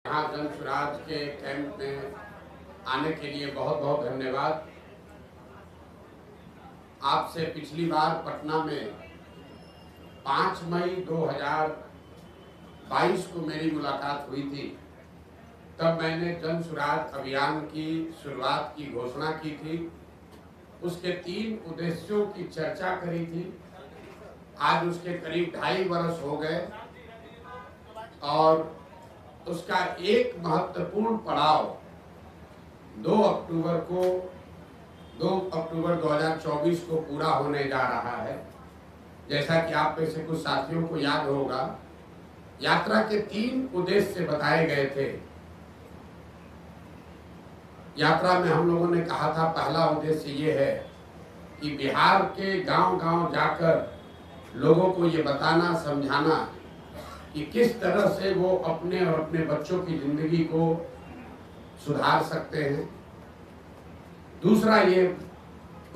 यहाँ जन स्वराज के कैंप में आने के लिए बहुत बहुत धन्यवाद। आपसे पिछली बार पटना में 5 मई 2022 को मेरी मुलाकात हुई थी। तब मैंने जन स्वराज अभियान की शुरुआत की घोषणा की थी। उसके 3 उद्देश्यों की चर्चा करी थी। आज उसके करीब 2.5 वर्ष हो गए और उसका एक महत्वपूर्ण पड़ाव 2 अक्टूबर 2024 को पूरा होने जा रहा है। जैसा कि आप में से कुछ साथियों को याद होगा, यात्रा के 3 उद्देश्य बताए गए थे। यात्रा में हम लोगों ने कहा था, पहला उद्देश्य ये है कि बिहार के गांव-गांव जाकर लोगों को ये बताना, समझाना कि किस तरह से वो अपने और अपने बच्चों की जिंदगी को सुधार सकते हैं। दूसरा ये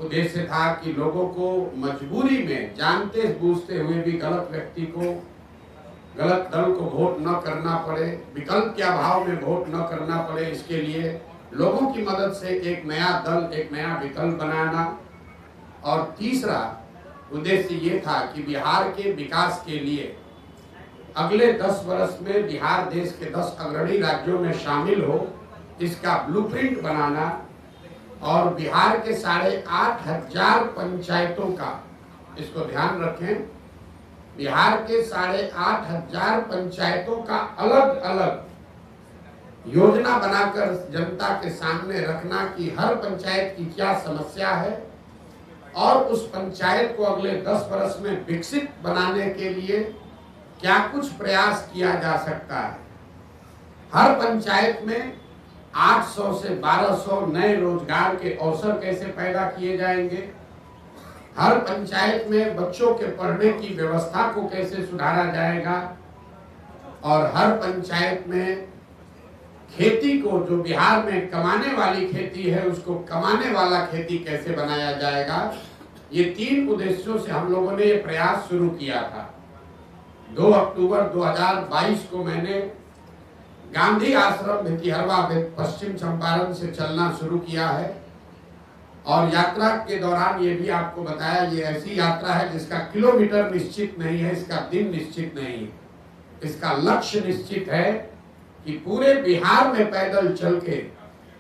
उद्देश्य था कि लोगों को मजबूरी में जानते बूझते हुए भी गलत व्यक्ति को, गलत दल को वोट न करना पड़े, विकल्प के अभाव में वोट न करना पड़े। इसके लिए लोगों की मदद से एक नया दल, एक नया विकल्प बनाना। और तीसरा उद्देश्य ये था कि बिहार के विकास के लिए अगले 10 वर्ष में बिहार देश के 10 अग्रणी राज्यों में शामिल हो, इसका ब्लूप्रिंट बनाना और बिहार के 8,500 पंचायतों का, इसको ध्यान रखें, बिहार के 8,500 पंचायतों का अलग अलग योजना बनाकर जनता के सामने रखना कि हर पंचायत की क्या समस्या है और उस पंचायत को अगले 10 वर्ष में विकसित बनाने के लिए क्या कुछ प्रयास किया जा सकता है। हर पंचायत में 800 से 1200 नए रोजगार के अवसर कैसे पैदा किए जाएंगे, हर पंचायत में बच्चों के पढ़ने की व्यवस्था को कैसे सुधारा जाएगा और हर पंचायत में खेती को, जो बिहार में कमाने वाली खेती है, उसको कमाने वाला खेती कैसे बनाया जाएगा। ये 3 उद्देश्यों से हम लोगों ने ये प्रयास शुरू किया था। 2 अक्टूबर 2022 को मैंने गांधी आश्रम भितिहरवा पश्चिम चंपारण से चलना शुरू किया है और यात्रा के दौरान ये भी आपको बताया, ये ऐसी यात्रा है जिसका किलोमीटर निश्चित नहीं है, इसका दिन निश्चित नहीं है, इसका लक्ष्य निश्चित है कि पूरे बिहार में पैदल चल के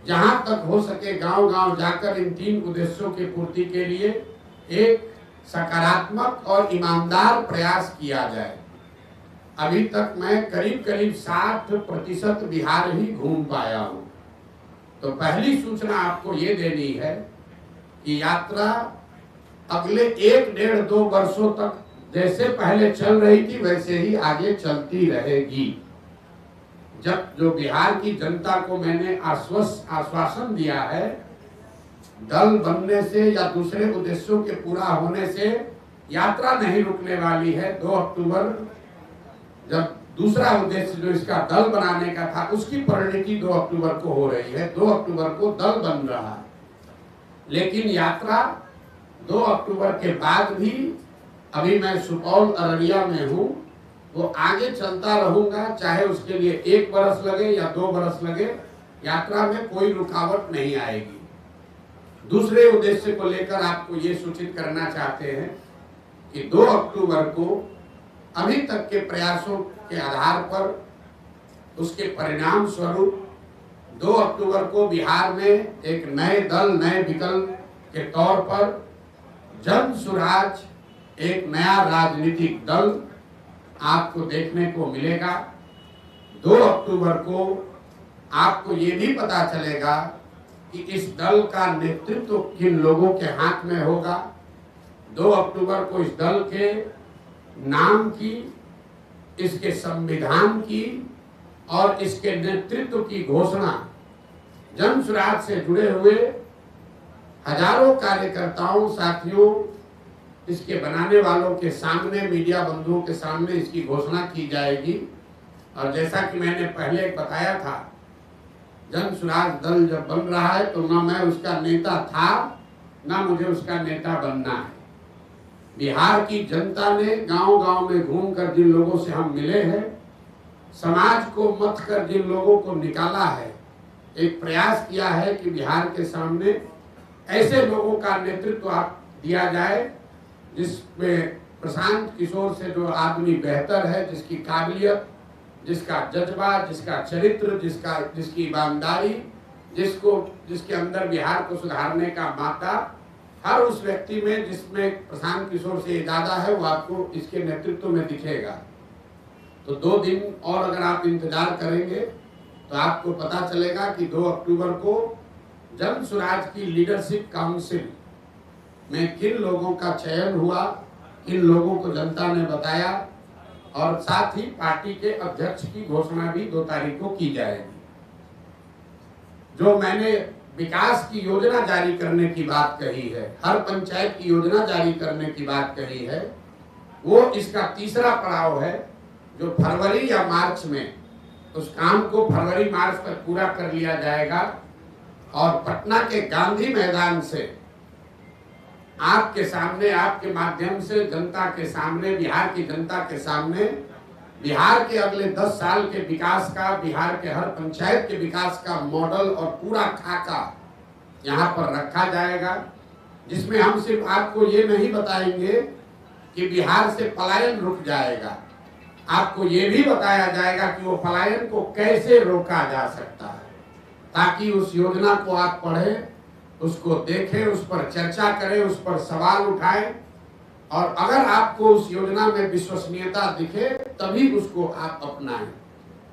जहां तक हो सके गांव-गांव जाकर इन 3 उद्देश्यों की पूर्ति के लिए एक सकारात्मक और ईमानदार प्रयास किया जाए। अभी तक मैं करीब 60% बिहार ही घूम पाया हूं। तो पहली सूचना आपको ये देनी है कि यात्रा अगले 1-1.5-2 वर्षों तक जैसे पहले चल रही थी वैसे ही आगे चलती रहेगी। जब जो बिहार की जनता को मैंने आश्वासन दिया है, दल बनने से या दूसरे उद्देश्यों के पूरा होने से यात्रा नहीं रुकने वाली है। 2 अक्टूबर जब दूसरा उद्देश्य जो इसका दल बनाने का था, उसकी परिणति 2 अक्टूबर को हो रही है। 2 अक्टूबर को दल बन रहा है, लेकिन यात्रा 2 अक्टूबर के बाद भी, अभी मैं सुपौल अररिया में हूँ, वो आगे चलता रहूंगा, चाहे उसके लिए 1 वर्ष लगे या 2 वर्ष लगे, यात्रा में कोई रुकावट नहीं आएगी। दूसरे उद्देश्य को लेकर आपको ये सूचित करना चाहते हैं कि 2 अक्टूबर को अभी तक के प्रयासों के आधार पर, उसके परिणाम स्वरूप 2 अक्टूबर को बिहार में एक नए दल, नए विकल्प के तौर पर जन स्वराज, एक नया राजनीतिक दल आपको देखने को मिलेगा। 2 अक्टूबर को आपको ये भी पता चलेगा कि इस दल का नेतृत्व किन लोगों के हाथ में होगा। 2 अक्टूबर को इस दल के नाम की, इसके संविधान की और इसके नेतृत्व की घोषणा जन स्वराज से जुड़े हुए हजारों कार्यकर्ताओं, साथियों, इसके बनाने वालों के सामने, मीडिया बंधुओं के सामने इसकी घोषणा की जाएगी। और जैसा कि मैंने पहले बताया था, जन स्वराज दल जब बन रहा है तो ना मैं उसका नेता था, ना मुझे उसका नेता बनना है। बिहार की जनता ने गांव-गांव में घूमकर जिन लोगों से हम मिले हैं, समाज को मत कर जिन लोगों को निकाला है, एक प्रयास किया है कि बिहार के सामने ऐसे लोगों का नेतृत्व आप दिया जाए जिसमें प्रशांत किशोर से जो आदमी बेहतर है, जिसकी काबिलियत, जिसका जज्बा, जिसका चरित्र, जिसकी ईमानदारी, जिसके अंदर बिहार को सुधारने का मादा, हर उस व्यक्ति में जिसमें प्रशांत किशोर से ज्यादा है, वो आपको इसके नेतृत्व में दिखेगा। तो 2 दिन और अगर आप इंतजार करेंगे तो आपको पता चलेगा कि 2 अक्टूबर को जन स्वराज की लीडरशिप काउंसिल में किन लोगों का चयन हुआ, किन लोगों को जनता ने बताया, और साथ ही पार्टी के अध्यक्ष की घोषणा भी 2 तारीख को की जाएगी। जो मैंने विकास की योजना जारी करने की बात कही है, हर पंचायत की योजना जारी करने की बात कही है, वो इसका तीसरा पड़ाव है जो फरवरी या मार्च में उस काम को फरवरी मार्च तक पूरा कर लिया जाएगा। और पटना के गांधी मैदान से आपके सामने, आपके माध्यम से जनता के सामने, बिहार की जनता के सामने बिहार के अगले 10 साल के विकास का, बिहार के हर पंचायत के विकास का मॉडल और पूरा खाका यहाँ पर रखा जाएगा, जिसमें हम सिर्फ आपको ये नहीं बताएंगे कि बिहार से पलायन रुक जाएगा, आपको ये भी बताया जाएगा कि वो पलायन को कैसे रोका जा सकता है, ताकि उस योजना को आप पढ़ें, उसको देखें, उस पर चर्चा करें, उस पर सवाल उठाएं, और अगर आपको उस योजना में विश्वसनीयता दिखे तभी उसको आप अपनाएं।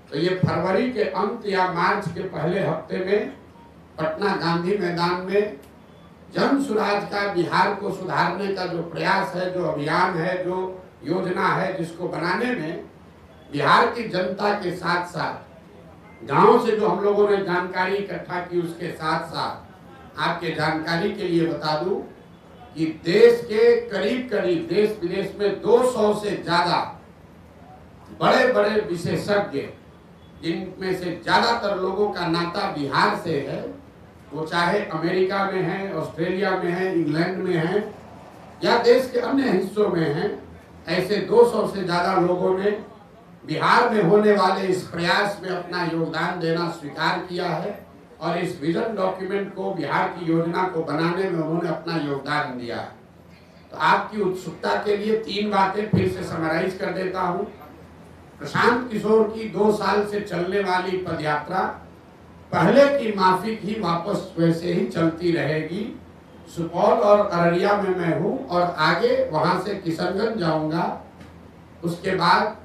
तो ये फरवरी के अंत या मार्च के पहले हफ्ते में पटना गांधी मैदान में जन स्वराज का, बिहार को सुधारने का जो प्रयास है, जो अभियान है, जो योजना है, जिसको बनाने में बिहार की जनता के साथ साथ गांव से जो हम लोगों ने जानकारी इकट्ठा की, उसके साथ साथ आपके जानकारी के लिए बता दूं कि देश के करीब देश विदेश में 200 से ज्यादा बड़े बड़े विशेषज्ञ, जिनमें से ज्यादातर लोगों का नाता बिहार से है, वो चाहे अमेरिका में है, ऑस्ट्रेलिया में है, इंग्लैंड में है या देश के अन्य हिस्सों में है, ऐसे 200 से ज्यादा लोगों ने बिहार में होने वाले इस प्रयास में अपना योगदान देना स्वीकार किया है, और इस विजन डॉक्यूमेंट को, बिहार की योजना को बनाने में उन्होंने अपना योगदान दिया है। तो आपकी उत्सुकता के लिए 3 बातें फिर से समराइज कर देता हूं। प्रशांत किशोर की 2 साल से चलने वाली पदयात्रा पहले की माफिक ही वापस वैसे ही चलती रहेगी। सुपौल और अररिया में मैं हूं और आगे वहां से किशनगंज जाऊंगा, उसके बाद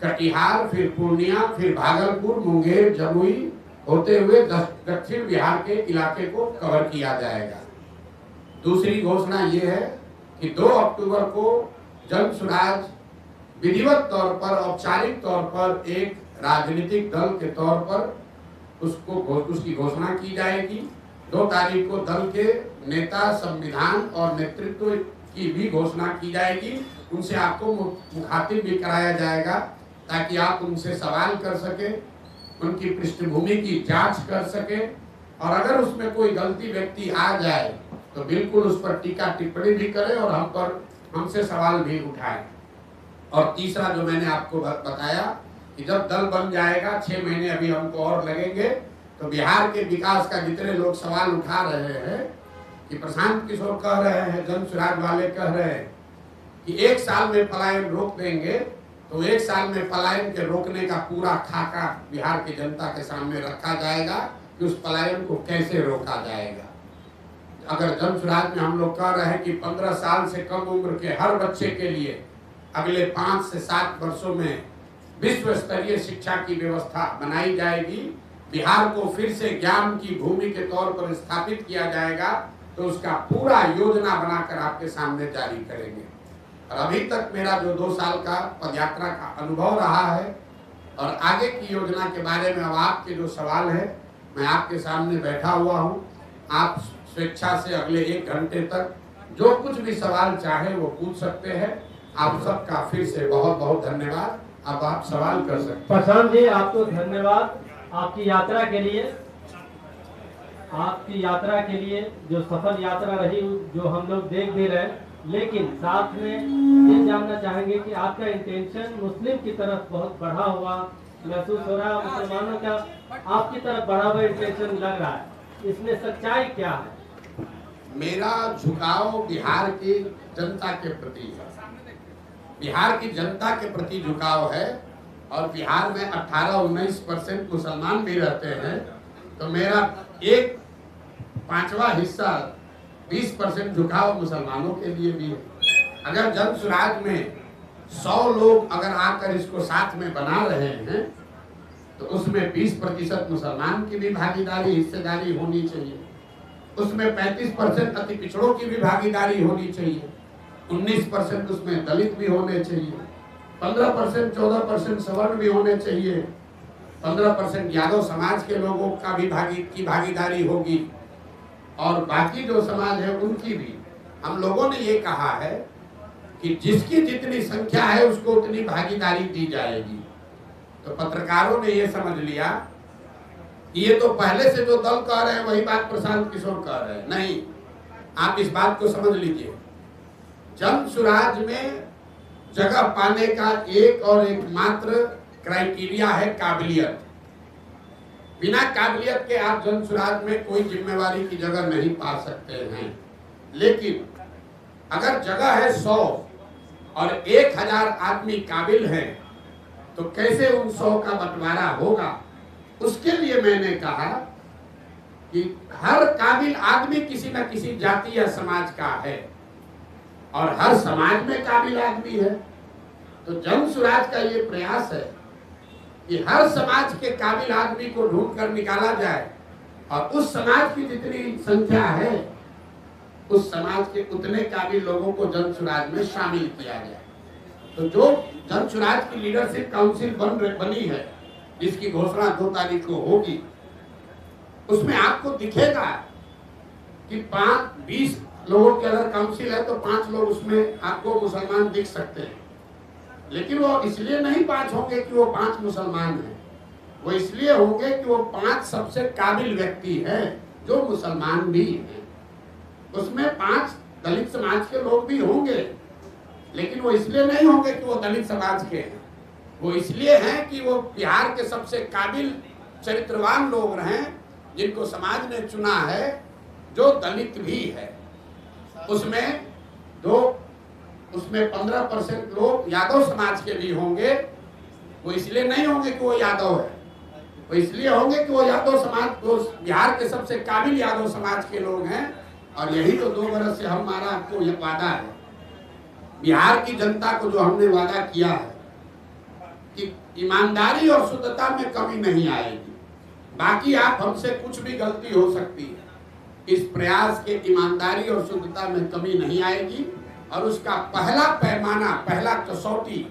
कटिहार, फिर पूर्णिया, फिर भागलपुर, मुंगेर, जमुई होते हुए दक्षिण बिहार के इलाके को कवर किया जाएगा। दूसरी घोषणा ये है कि 2 अक्टूबर को जन स्वराज विधिवत तौर पर, औपचारिक तौर पर एक राजनीतिक दल के तौर पर उसकी घोषणा की जाएगी। 2 तारीख को दल के नेता, संविधान और नेतृत्व की भी घोषणा की जाएगी। उनसे आपको मुखातिब भी कराया जाएगा ताकि आप उनसे सवाल कर सके, उनकी पृष्ठभूमि की जांच कर सके, और अगर उसमें कोई गलती व्यक्ति आ जाए तो बिल्कुल उस पर टीका टिप्पणी भी करें और हमसे सवाल भी उठाएं। और तीसरा जो मैंने आपको बताया कि जब दल बन जाएगा, 6 महीने अभी हमको और लगेंगे, तो बिहार के विकास का जितने लोग सवाल उठा रहे हैं कि प्रशांत किशोर कह रहे हैं, जन स्वराज वाले कह रहे हैं कि 1 साल में पलायन रोक देंगे, तो 1 साल में पलायन के रोकने का पूरा खाका बिहार की जनता के सामने रखा जाएगा कि उस पलायन को कैसे रोका जाएगा। अगर जन स्वराज में हम लोग कह रहे हैं कि 15 साल से कम उम्र के हर बच्चे के लिए अगले 5 से 7 वर्षों में विश्व स्तरीय शिक्षा की व्यवस्था बनाई जाएगी, बिहार को फिर से ज्ञान की भूमि के तौर पर स्थापित किया जाएगा, तो उसका पूरा योजना बनाकर आपके सामने जारी करेंगे। और अभी तक मेरा जो 2 साल का पदयात्रा का अनुभव रहा है और आगे की योजना के बारे में अब आपके जो सवाल है, मैं आपके सामने बैठा हुआ हूँ। आप स्वेच्छा से अगले 1 घंटे तक जो कुछ भी सवाल चाहे वो पूछ सकते हैं। आप सबका फिर से बहुत बहुत धन्यवाद। अब आप सवाल कर सकते हैं। प्रशांत जी, आपको धन्यवाद आपकी यात्रा के लिए जो सफल यात्रा रही, जो हम लोग देख भी रहे, लेकिन साथ में ये जानना चाहेंगे कि आपका इंटेंशन मुस्लिम की तरफ बहुत बढ़ा हुआ महसूस हो रहा है, मुसलमानों का आपकी तरफ बढ़ा हुआ इंटेंशन लग रहा है, इसमें सच्चाई क्या है? मेरा झुकाव बिहार की जनता के प्रति है, बिहार की जनता के प्रति झुकाव है। और बिहार में 18-19% मुसलमान भी रहते हैं, तो मेरा 1/5 हिस्सा 20% झुकाव मुसलमानों के लिए भी है। अगर जन सुराज में 100 लोग अगर आकर इसको साथ में बना रहे हैं, तो उसमें 20% मुसलमान की भी भागीदारी, हिस्सेदारी होनी चाहिए। उसमें 35% अति पिछड़ों की भी भागीदारी होनी चाहिए। 19% उसमें दलित भी होने चाहिए। 15%, 14% सवर्ण भी होने चाहिए। 15% यादव समाज के लोगों का भी भागीदारी होगी, और बाकी जो समाज है उनकी भी। हम लोगों ने ये कहा है कि जिसकी जितनी संख्या है उसको उतनी भागीदारी दी जाएगी। तो पत्रकारों ने ये समझ लिया कि ये तो पहले से जो दल कह रहे हैं वही बात प्रशांत किशोर कह रहे हैं। नहीं, आप इस बात को समझ लीजिए, जन सुराज में जगह पाने का एक और एकमात्र क्राइटेरिया है काबिलियत। बिना काबिलियत के आप जन सुराज में कोई जिम्मेवारी की जगह नहीं पा सकते हैं। लेकिन अगर जगह है 100 और 1000 आदमी काबिल हैं, तो कैसे उन 100 का बंटवारा होगा? उसके लिए मैंने कहा कि हर काबिल आदमी किसी न किसी जाति या समाज का है, और हर समाज में काबिल आदमी है। तो जन सुराज का ये प्रयास है कि हर समाज के काबिल आदमी को ढूंढ कर निकाला जाए, और उस समाज की जितनी संख्या है उस समाज के उतने काबिल लोगों को जन सुराज में शामिल किया जाए। तो जो जन सुराज की लीडरशिप काउंसिल बनी है, जिसकी घोषणा 2 तारीख को होगी, उसमें आपको दिखेगा कि 20 लोगों की अगर काउंसिल है तो 5 लोग उसमें आपको मुसलमान दिख सकते हैं। लेकिन वो इसलिए नहीं 5 होंगे कि वो 5 मुसलमान हैं, वो इसलिए होंगे कि वो 5 सबसे काबिल व्यक्ति हैं जो मुसलमान भी हैं। उसमें 5 दलित समाज के लोग भी होंगे, लेकिन वो इसलिए नहीं होंगे कि वो दलित समाज के हैं, वो इसलिए हैं कि वो बिहार के सबसे काबिल चरित्रवान लोग हैं, जिनको समाज ने चुना है, जो दलित भी है। उसमें 15% लोग यादव समाज के भी होंगे। वो इसलिए नहीं होंगे कि वो यादव है, वो इसलिए होंगे कि वो यादव समाज, वो बिहार के सबसे काबिल यादव समाज के लोग हैं। और यही तो 2 बरस से हमारा आपको ये वादा है, बिहार की जनता को जो हमने वादा किया है कि ईमानदारी और शुद्धता में कमी नहीं आएगी। बाकी आप हमसे कुछ भी गलती हो सकती है, इस प्रयास के ईमानदारी और शुद्धता में कमी नहीं आएगी। और उसका पहला पैमाना, पहला कसौटी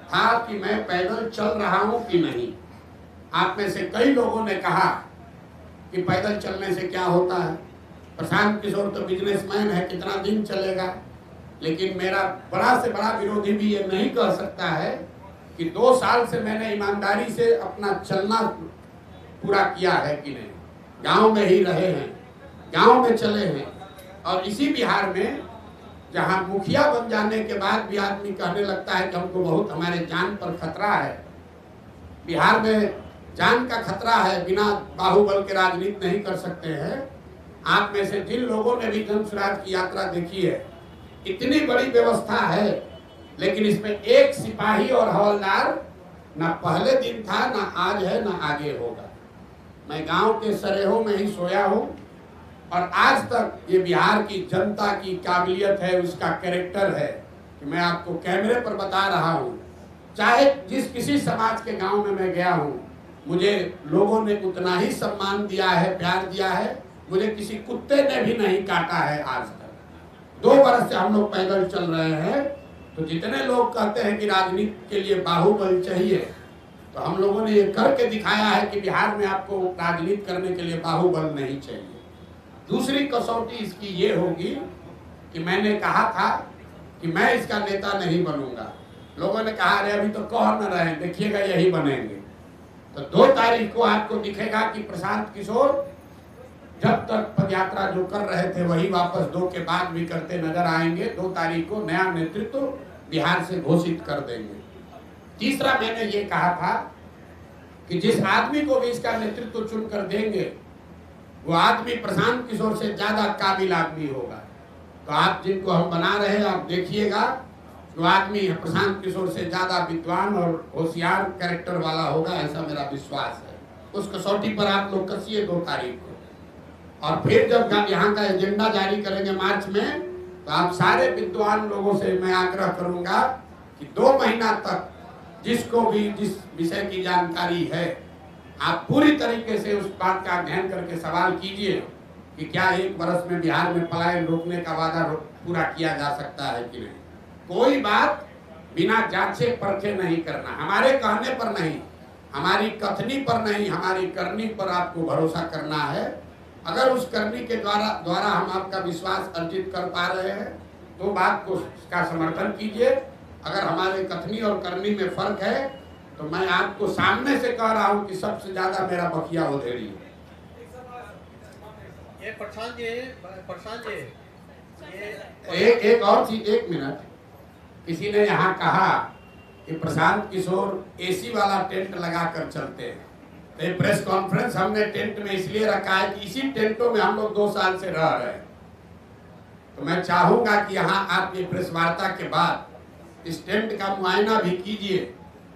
था कि मैं पैदल चल रहा हूं कि नहीं। आप में से कई लोगों ने कहा कि पैदल चलने से क्या होता है, प्रशांत किशोर तो बिजनेसमैन है, कितना दिन चलेगा। लेकिन मेरा बड़ा से बड़ा विरोधी भी ये नहीं कह सकता है कि 2 साल से मैंने ईमानदारी से अपना चलना पूरा किया है कि नहीं। गांव में ही रहे हैं, गांव में चले हैं। और इसी बिहार में जहां मुखिया बन जाने के बाद भी आदमी कहने लगता है कि हमको बहुत, हमारे जान पर खतरा है, बिहार में जान का खतरा है, बिना बाहुबल के राजनीति नहीं कर सकते हैं। आप में से जिन लोगों ने भी जन सुराज की यात्रा देखी है, इतनी बड़ी व्यवस्था है, लेकिन इसमें एक सिपाही और हवलदार ना पहले दिन था, ना आज है, ना आगे होगा। मैं गांव के सरेहों में ही सोया हूं, और आज तक ये बिहार की जनता की काबिलियत है, उसका कैरेक्टर है कि मैं आपको कैमरे पर बता रहा हूं, चाहे जिस किसी समाज के गांव में मैं गया हूं, मुझे लोगों ने उतना ही सम्मान दिया है, प्यार दिया है। मुझे किसी कुत्ते ने भी नहीं काटा है आज तक। 2 बरस से हम लोग पैदल चल रहे हैं। तो जितने लोग कहते हैं कि राजनीति के लिए बाहुबल चाहिए, तो हम लोगों ने ये करके दिखाया है कि बिहार में आपको राजनीति करने के लिए बाहुबल नहीं चाहिए। दूसरी कसौटी इसकी ये होगी कि मैंने कहा था कि मैं इसका नेता नहीं बनूंगा। लोगों ने कहा अरे अभी तो कह न रहे, देखिएगा यही बनेंगे। तो 2 तारीख को आपको दिखेगा कि प्रशांत किशोर जब तक पदयात्रा जो कर रहे थे वही वापस 2 के बाद भी करते नजर आएंगे। 2 तारीख को नया नेतृत्व बिहार से घोषित कर देंगे। तीसरा मैंने ये कहा था कि जिस आदमी को भी इसका नेतृत्व चुनकर देंगे वो आदमी प्रशांत किशोर से ज्यादा काबिल आदमी होगा। तो आप जिनको हम बना रहे हैं आप देखिएगा, वो आदमी प्रशांत किशोर से ज्यादा विद्वान और होशियार कैरेक्टर वाला होगा, ऐसा मेरा विश्वास है। उस कसौटी पर आप लोग कसिए 2 तारीख को। और फिर जब यहाँ का एजेंडा जारी करेंगे मार्च में, तो आप सारे विद्वान लोगों से मैं आग्रह करूंगा कि 2 महीना तक जिसको भी जिस विषय की जानकारी है आप पूरी तरीके से उस बात का अध्ययन करके सवाल कीजिए कि क्या 1 वर्ष में बिहार में पलायन रोकने का वादा पूरा किया जा सकता है कि नहीं। कोई बात बिना जांचे परखे नहीं करना, हमारे कहने पर नहीं, हमारी कथनी पर नहीं, हमारी करनी पर आपको भरोसा करना है। अगर उस करनी के द्वारा हम आपका विश्वास अर्जित कर पा रहे हैं तो बात को का समर्थन कीजिए। अगर हमारे कथनी और करनी में फर्क है तो मैं आपको सामने से कह रहा हूं कि सबसे ज्यादा मेरा बखिया उधेड़ी है। ये प्रशांत जी एक और चीज, 1 मिनट। किसी ने यहाँ कहा कि प्रशांत किशोर एसी वाला टेंट लगा कर चलते हैं। तो ये प्रेस कॉन्फ्रेंस हमने टेंट में इसलिए रखा है कि इसी टेंटों में हम लोग 2 साल से रह रहे हैं। तो मैं चाहूंगा कि यहाँ आप ये प्रेस वार्ता के बाद इस टेंट का मुआयना भी कीजिए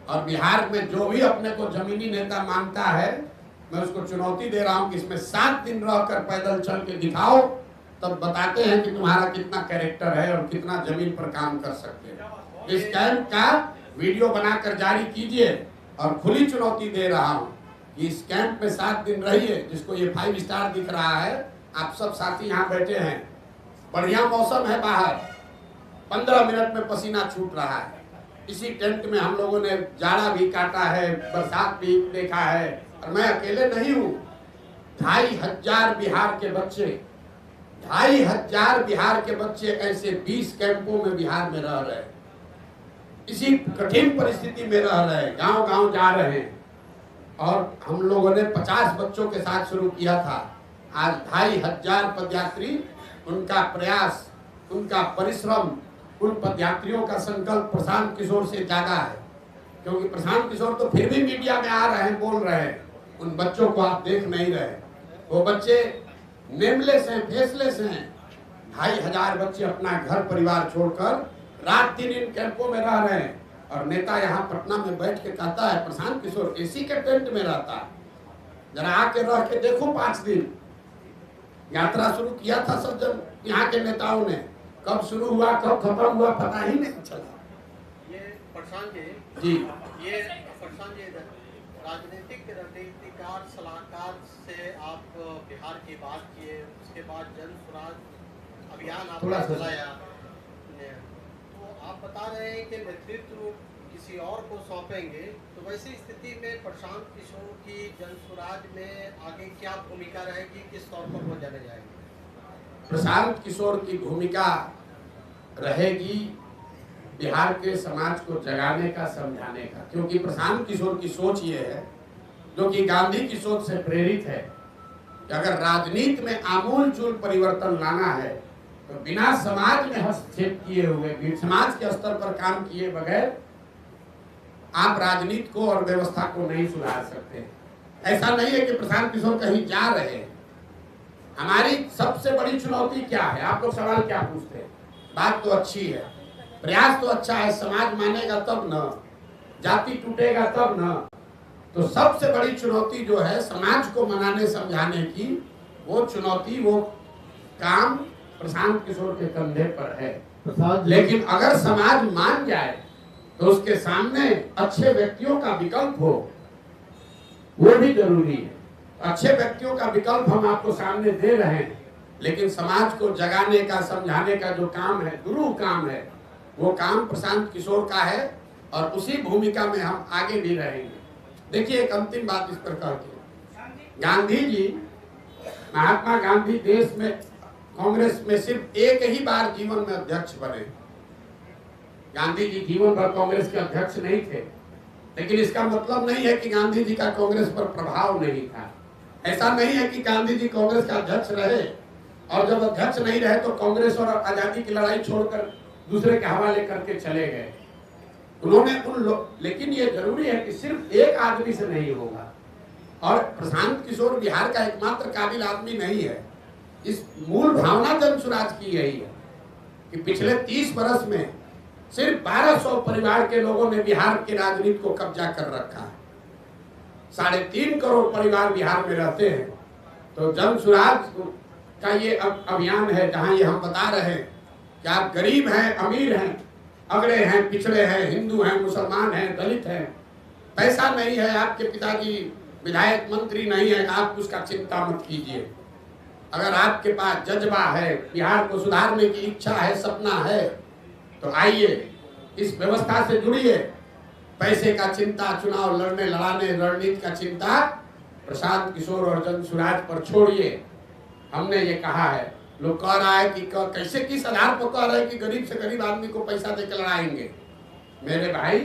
और बिहार में जो भी अपने को जमीनी नेता मानता है मैं उसको चुनौती दे रहा हूं कि इसमें 7 दिन रहकर पैदल चल के दिखाओ, तब बताते हैं कि तुम्हारा कितना कैरेक्टर है और कितना जमीन पर काम कर सकते हैं। इस कैंप का वीडियो बनाकर जारी कीजिए और खुली चुनौती दे रहा हूं कि इस कैंप में 7 दिन रहिए। जिसको ये 5 स्टार दिख रहा है, आप सब साथी यहाँ बैठे हैं, बढ़िया मौसम है बाहर, 15 मिनट में पसीना छूट रहा है। इसी टेंट में हम लोगों ने जाड़ा भी काटा है, बरसात भी देखा है, और मैं अकेले नहीं हूँ। 2500 बिहार के बच्चे, 2500 बिहार के बच्चे ऐसे 20 कैंपों में बिहार में रह रहे हैं, इसी कठिन परिस्थिति में रह रहे हैं, गांव गांव जा रहे हैं। और हम लोगों ने 50 बच्चों के साथ शुरू किया था, आज 2500 पदयात्री, उनका प्रयास, उनका परिश्रम, उन पदयात्रियों का संकल्प प्रशांत किशोर से ज्यादा है। क्योंकि प्रशांत किशोर तो फिर भी मीडिया में आ रहे हैं, बोल रहे हैं, उन बच्चों को आप देख नहीं रहे। वो बच्चे नेमलेस हैं, फेसलेस हैं। 2500 बच्चे अपना घर परिवार छोड़कर रात दिन इन कैंपों में रह रहे हैं। और नेता यहाँ पटना में बैठ के कहता है प्रशांत किशोर एसी के टेंट में रहता है, जरा आके रह के देखो। 5 दिन यात्रा शुरू किया था सज्जन यहाँ के नेताओं ने, कब शुरू हुआ कब खत्म हुआ पता ही नहीं चला। ये प्रशांत जी, ये प्रशांत जी राजनीतिक रणनीतिकार सलाहकार से आप बिहार की बात किए, उसके बाद जन स्वराज अभियान आपने चलाया, तो आप बता रहे हैं कि नेतृत्व किसी और को सौंपेंगे। तो वैसी स्थिति में प्रशांत किशोर की जन स्वराज में आगे क्या भूमिका रहेगी, किस तौर पर वो जाने जाएंगे? प्रशांत किशोर की भूमिका रहेगी बिहार के समाज को जगाने का, समझाने का। क्योंकि प्रशांत किशोर की सोच ये है, जो कि गांधी की सोच से प्रेरित है, कि अगर राजनीति में आमूलचूल परिवर्तन लाना है तो बिना समाज में हस्तक्षेप किए हुए, समाज के स्तर पर काम किए बगैर आप राजनीति को और व्यवस्था को नहीं सुधार सकते। ऐसा नहीं है कि प्रशांत किशोर कहीं जा रहे हैं। हमारी सबसे बड़ी चुनौती क्या है? आप लोग सवाल क्या पूछते हैं? बात तो अच्छी है, प्रयास तो अच्छा है, समाज मानेगा तब न, जाति टूटेगा तब न। तो सबसे बड़ी चुनौती जो है समाज को मनाने समझाने की, वो चुनौती, वो काम प्रशांत किशोर के कंधे पर है। लेकिन अगर समाज मान जाए तो उसके सामने अच्छे व्यक्तियों का विकल्प हो, वो भी जरूरी है। अच्छे व्यक्तियों का विकल्प हम आपको सामने दे रहे हैं, लेकिन समाज को जगाने का, समझाने का जो काम है, दुरूह काम है, वो काम प्रशांत किशोर का है और उसी भूमिका में हम आगे भी रहेंगे। देखिए, एक अंतिम बात इस पर कहती, गांधी जी, महात्मा गांधी देश में कांग्रेस में सिर्फ एक ही बार जीवन में अध्यक्ष बने। गांधी जी जीवन भर कांग्रेस के अध्यक्ष नहीं थे, लेकिन इसका मतलब नहीं है कि गांधी जी का कांग्रेस पर प्रभाव नहीं था। ऐसा नहीं है कि गांधी जी कांग्रेस का अध्यक्ष रहे और जब अध्यक्ष नहीं रहे तो कांग्रेस और आजादी की लड़ाई छोड़कर दूसरे के हवाले करके चले गए। उन्होंने उन लोग, लेकिन ये जरूरी है कि सिर्फ एक आदमी से नहीं होगा। और प्रशांत किशोर बिहार का एकमात्र काबिल आदमी नहीं है। इस मूल भावना जन स्वराज की यही है कि पिछले 30 वर्ष में सिर्फ 1200 परिवार के लोगों ने बिहार की राजनीति को कब्जा कर रखा है। 3.5 करोड़ परिवार बिहार में रहते हैं। तो जन स्वराज का ये अभियान है जहां ये हम बता रहे हैं कि आप गरीब हैं, अमीर हैं, अगड़े हैं, पिछड़े हैं, हिंदू हैं, मुसलमान हैं, दलित हैं, पैसा नहीं है, आपके पिताजी विधायक मंत्री नहीं है, आप उसका चिंता मत कीजिए। अगर आपके पास जज्बा है, बिहार को सुधारने की इच्छा है, सपना है, तो आइए इस व्यवस्था से जुड़िए। पैसे का चिंता, चुनाव लड़ने लड़ाने रणनीति का चिंता प्रशांत किशोर और जन स्वराज पर छोड़िए। हमने ये कहा है, लोग कह रहा है कि कैसे, किस आधार पर कह रहे हैं कि गरीब से गरीब आदमी को पैसा देकर लड़ाएंगे। मेरे भाई,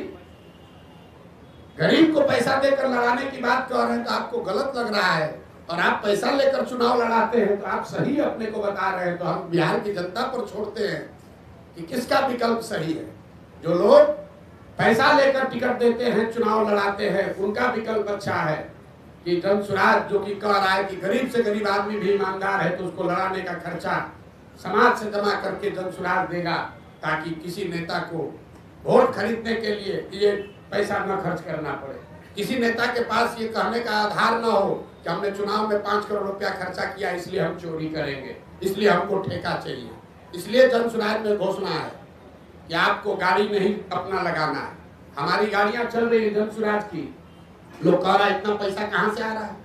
गरीब को पैसा देकर लड़ाने की बात कह रहे हैं तो आपको गलत लग रहा है, और आप पैसा लेकर चुनाव लड़ाते हैं तो आप सही अपने को बता रहे हैं। तो हम बिहार की जनता पर छोड़ते हैं कि किसका विकल्प सही है। जो लोग पैसा लेकर टिकट देते हैं, चुनाव लड़ाते हैं, उनका विकल्प अच्छा है कि जन स्वराज जो कि कह रहा है कि गरीब से गरीब आदमी भी ईमानदार है तो उसको लड़ाने का खर्चा समाज से जमा करके जन स्वराज देगा, ताकि किसी नेता को वोट खरीदने के लिए ये पैसा न खर्च करना पड़े। किसी नेता के पास ये कहने का आधार न हो कि हमने चुनाव में 5 करोड़ रुपया खर्चा किया इसलिए हम चोरी करेंगे, इसलिए हमको ठेका चाहिए। इसलिए जन स्वराज में घोषणा है कि आपको गाड़ी नहीं अपना लगाना है। हमारी गाड़ियां चल रही है जन स्वराज की। लोग कह रहा है इतना पैसा कहां से आ रहा है।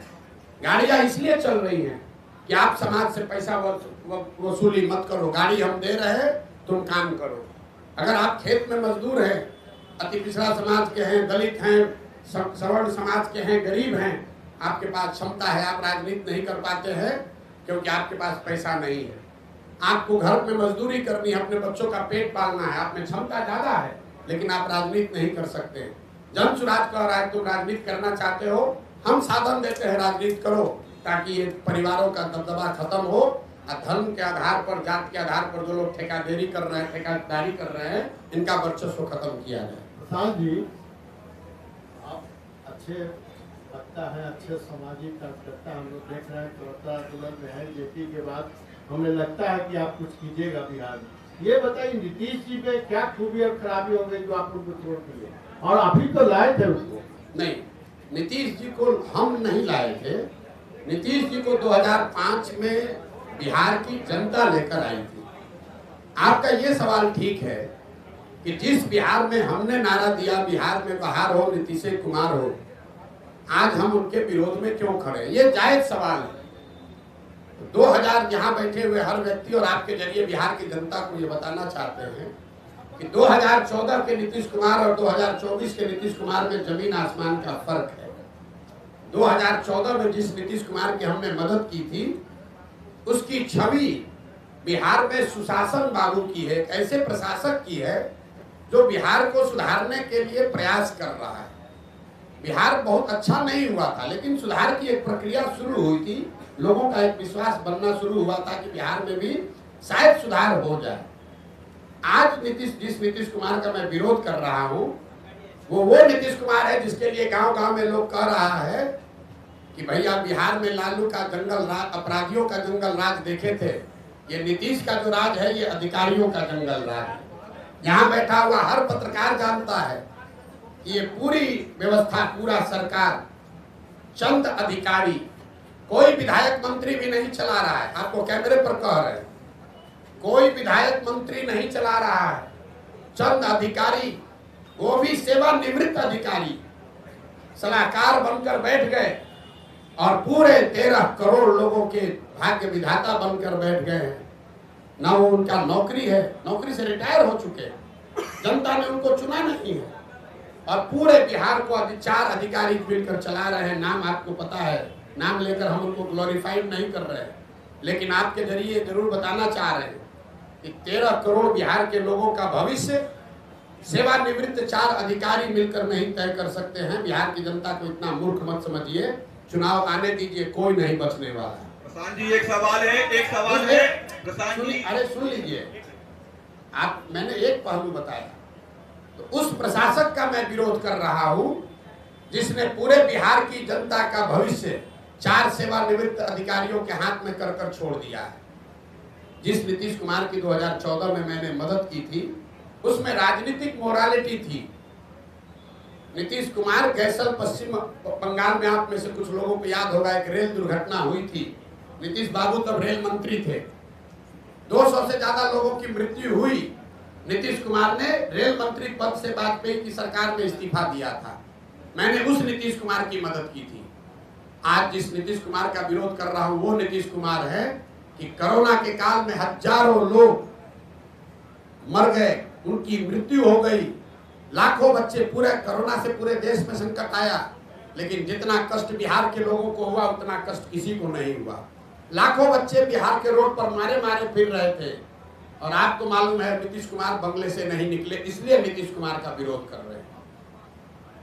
गाड़ियां इसलिए चल रही हैं कि आप समाज से पैसा वसूली मत करो, गाड़ी हम दे रहे हैं, तुम काम करो। अगर आप खेत में मजदूर हैं, अति पिछड़ा समाज के हैं, दलित हैं, सवर्ण समाज के हैं, गरीब हैं, आपके पास क्षमता है, आप राजनीति नहीं कर पाते हैं क्योंकि आपके पास पैसा नहीं है। आपको घर में मजदूरी करनी है, अपने बच्चों का पेट पालना है, आप में क्षमता ज्यादा है लेकिन आप राजनीति नहीं कर सकते। जन स्वराज कह रहा है तुम राजनीति करना चाहते हो, हम साधन देते हैं, राजनीति करो, ताकि ये परिवारों का दबदबा खत्म हो और धर्म के आधार पर, जात के आधार पर जो लोग ठेकेदारी कर रहे हैं, ठेकेदारी कर रहे हैं, इनका वर्चस्व खत्म किया जाए। प्रसाद जी, आप अच्छे लगता है, अच्छे सामाजिक कार्यकर्ता हम लोग देख रहे हैं, चौथा आंदोलन में है, जेपी के बाद हमें लगता है कि आप कुछ कीजिएगा बिहार में। ये बताइए नीतीश जी पे क्या खूबी और खराबी होंगे जो आप उनको छोड़ दिए, और अभी तो लाए थे उसको? नहीं, नीतीश जी को हम नहीं लाए थे। नीतीश जी को 2005 में बिहार की जनता लेकर आई थी। आपका ये सवाल ठीक है कि जिस बिहार में हमने नारा दिया बिहार में बहार हो, नीतीश कुमार हो, आज हम उनके विरोध में क्यों खड़े, ये जायज सवाल है। 2000 यहाँ बैठे हुए हर व्यक्ति और आपके जरिए बिहार की जनता को ये बताना चाहते हैं कि 2014 के नीतीश कुमार और 2024 के नीतीश कुमार में जमीन आसमान का फर्क है। 2014 में जिस नीतीश कुमार की हमने मदद की थी, उसकी छवि बिहार में सुशासन बाबू की है, ऐसे प्रशासक की है जो बिहार को सुधारने के लिए प्रयास कर रहा है। बिहार बहुत अच्छा नहीं हुआ था लेकिन सुधार की एक प्रक्रिया शुरू हुई थी, लोगों का एक विश्वास बनना शुरू हुआ था कि बिहार में भी शायद सुधार हो जाए। आज जिस नीतीश कुमार का मैं विरोध कर रहा हूं, वो नीतीश कुमार है जिसके लिए गांव-गांव में लोग कह रहा है कि भैया बिहार में लालू का जंगल राज, अपराधियों का जंगल राज देखे थे, ये नीतीश का जो राज है ये अधिकारियों का जंगल राज है। यहाँ बैठा हुआ हर पत्रकार जानता है कि ये पूरी व्यवस्था, पूरा सरकार चंद अधिकारी, कोई विधायक मंत्री भी नहीं चला रहा है। आपको कैमरे पर कह रहे हैं, कोई विधायक मंत्री नहीं चला रहा है, चंद अधिकारी, वो भी सेवानिवृत्त अधिकारी सलाहकार बनकर बैठ गए और पूरे 13 करोड़ लोगों के भाग्य विधाता बनकर बैठ गए हैं। ना वो उनका नौकरी है, नौकरी से रिटायर हो चुके हैं, जनता ने उनको चुना नहीं है, और पूरे बिहार को 4 अधिकारी मिलकर चला रहे हैं। नाम आपको पता है, नाम लेकर हम उनको ग्लोरीफाइड नहीं कर रहे हैं, लेकिन आपके जरिए जरूर बताना चाह रहे हैं कि 13 करोड़ बिहार के लोगों का भविष्य सेवानिवृत्त 4 अधिकारी मिलकर नहीं तय कर सकते हैं। बिहार की जनता को इतना मूर्ख मत समझिए, चुनाव आने दीजिए, कोई नहीं बचने वाला है। प्रशांत जी, एक सवाल है प्रशांत जी, अरे सुन लीजिए, मैंने एक पहलू बताया तो उस प्रशासक का मैं विरोध कर रहा हूं जिसने पूरे बिहार की जनता का भविष्य 4 सेवानिवृत्त अधिकारियों के हाथ में कर छोड़ दिया है। जिस नीतीश कुमार की 2014 में मैंने मदद की थी उसमें राजनीतिक मोरालिटी थी। नीतीश कुमार गैसल पश्चिम बंगाल में, आप में से कुछ लोगों को याद होगा, एक रेल दुर्घटना हुई थी। नीतीश बाबू तब रेल मंत्री थे, 200 से ज्यादा लोगों की मृत्यु हुई। नीतीश कुमार ने रेल मंत्री पद से वाजपेयी की सरकार में इस्तीफा दिया था। मैंने उस नीतीश कुमार की मदद की थी। आज जिस नीतीश कुमार का विरोध कर रहा हूं वो नीतीश कुमार है कि कोरोना के काल में हजारों लोग मर गए, उनकी मृत्यु हो गई, लाखों बच्चे, पूरे कोरोना से पूरे देश में संकट आया, लेकिन जितना कष्ट बिहार के लोगों को हुआ उतना कष्ट किसी को नहीं हुआ। लाखों बच्चे बिहार के रोड पर मारे मारे फिर रहे थे और आपको मालूम है नीतीश कुमार बंगले से नहीं निकले, इसलिए नीतीश कुमार का विरोध कर रहे हैं।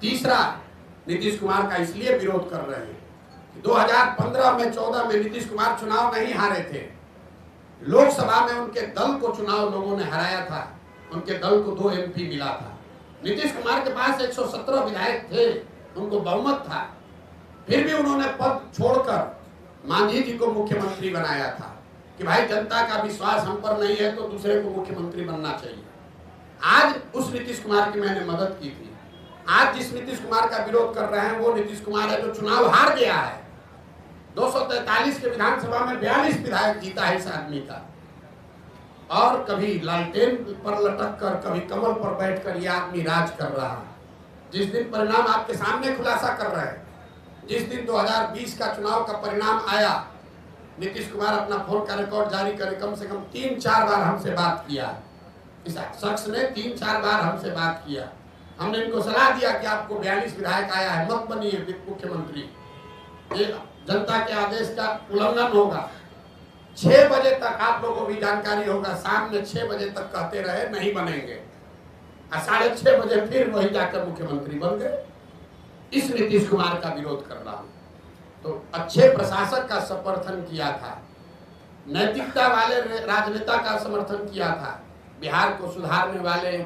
तीसरा, नीतीश कुमार का इसलिए विरोध कर रहे हैं कि 2015 में 14 में नीतीश कुमार चुनाव नहीं हारे थे। लोकसभा में उनके दल को चुनाव लोगों ने हराया था, उनके दल को 2 MP मिला था। नीतीश कुमार के पास 117 विधायक थे, उनको बहुमत था, फिर भी उन्होंने पद छोड़कर मांझी जी को मुख्यमंत्री बनाया था कि भाई जनता का विश्वास हम पर नहीं है तो दूसरे को मुख्यमंत्री बनना चाहिए। आज उस नीतीश कुमार की मैंने मदद की थी। आज जिस नीतीश कुमार का विरोध कर रहे हैं वो नीतीश कुमार है जो चुनाव हार गया है। 243 के विधानसभा में 42 विधायक जीता है इस आदमी का, और कभी लालटेन पर लटक कर, कभी कमल पर बैठकर यह आदमी राज कर रहा है। जिस दिन परिणाम आपके सामने खुलासा कर रहे हैं, जिस दिन 2020 का चुनाव का परिणाम आया, नीतीश कुमार अपना फोन का रिकॉर्ड जारी करे, कम से कम 3-4 बार हमसे बात किया। इस शख्स ने 3-4 बार हमसे बात किया। हमने इनको सलाह दिया कि आपको 42 विधायक आया है, मत बनिए मुख्यमंत्री, ये जनता के आदेश का उल्लंघन होगा। 6 बजे तक आप लोगों को भी जानकारी होगा, शाम में 6 बजे तक कहते रहे नहीं बनेंगे, और 6:30 बजे फिर वही जाकर मुख्यमंत्री बन गए। इस नीतीश कुमार का विरोध कर रहा हूं। तो अच्छे प्रशासक का समर्थन किया था, नैतिकता वाले राजनेता का समर्थन किया था, बिहार को सुधारने वाले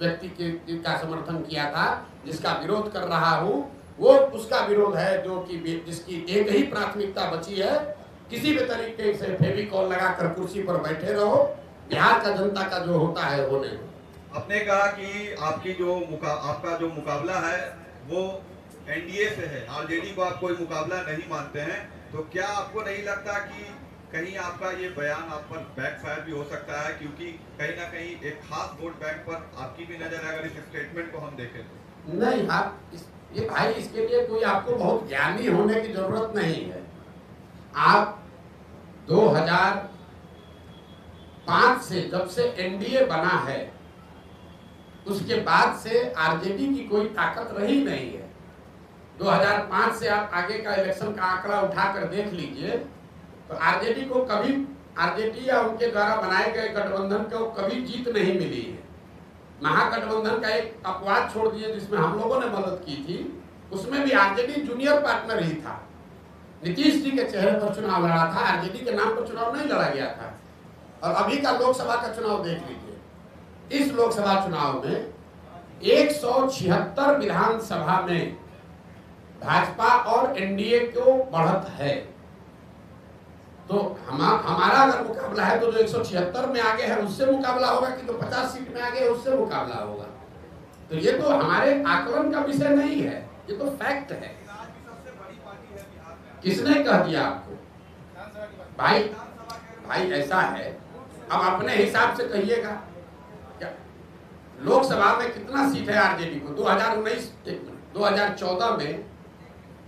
व्यक्ति का समर्थन किया था। जिसका विरोध कर रहा हूं वो उसका विरोध है जो कि जिसकी एक ही प्राथमिकता बची है, किसी भी तरीके से फेविकॉल लगाकर कुर्सी पर बैठे रहो, बिहार का जनता का जो होता है होने दो। आपने कहा कि आपका जो मुकाबला है वो एनडीए से है, आरजेडी को आप कोई मुकाबला नहीं मानते हैं, तो क्या आपको नहीं लगता कि कहीं आपका ये बयान आप पर बैकफायर भी हो सकता है, क्योंकि कहीं ना कहीं एक खास वोट बैंक पर आपकी भी नजर है अगर इस स्टेटमेंट को हम देखें तो? नहीं, आप ये भाई इसके लिए कोई आपको बहुत ज्ञानी होने की जरूरत नहीं है। आप 2005 से जब से एनडीए बना है उसके बाद से आरजेडी की कोई ताकत रही नहीं है। 2005 से आप आगे का इलेक्शन का आंकड़ा उठाकर देख लीजिए तो आरजेडी को कभी, आरजेडी या उनके द्वारा बनाए गए गठबंधन को कभी जीत नहीं मिली है। महागठबंधन का एक अपवाद छोड़ दिए जिसमें हम लोगों ने मदद की थी, उसमें भी आरजेडी जूनियर पार्टनर ही था। नीतीश जी के चेहरे पर चुनाव लड़ा था, आरजेडी के नाम पर चुनाव नहीं लड़ा गया था। और अभी का लोकसभा का चुनाव देख लीजिए, इस लोकसभा चुनाव में 176 विधानसभा में भाजपा और एनडीए को बढ़त है। तो हमारा अगर मुकाबला है तो जो 176 में आगे है उससे मुकाबला होगा कि जो 50 सीट में आगे है उससे मुकाबला होगा। तो ये तो हमारे आकलन का विषय नहीं है, ये तो फैक्ट है। किसने कह दिया आपको? भाई ऐसा है, अब अपने हिसाब से कहिएगा क्या लोकसभा में कितना सीट है आरजेडी को? 2014 में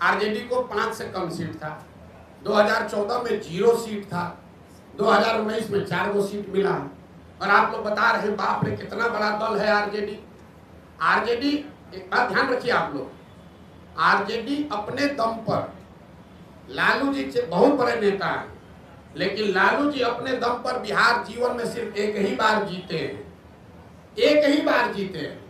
आरजेडी को 5 से कम सीट था, 2014 में 0 सीट था, 2019 में 4 सीट मिला। और आप लोग बता रहे हैं बाप रे कितना बड़ा दल है आरजेडी। आरजेडी, एक बात ध्यान रखिए आप लोग, आरजेडी अपने दम पर, लालू जी बहुत बड़े नेता हैं, लेकिन लालू जी अपने दम पर बिहार जीवन में सिर्फ एक ही बार जीते हैं, एक ही बार जीते हैं।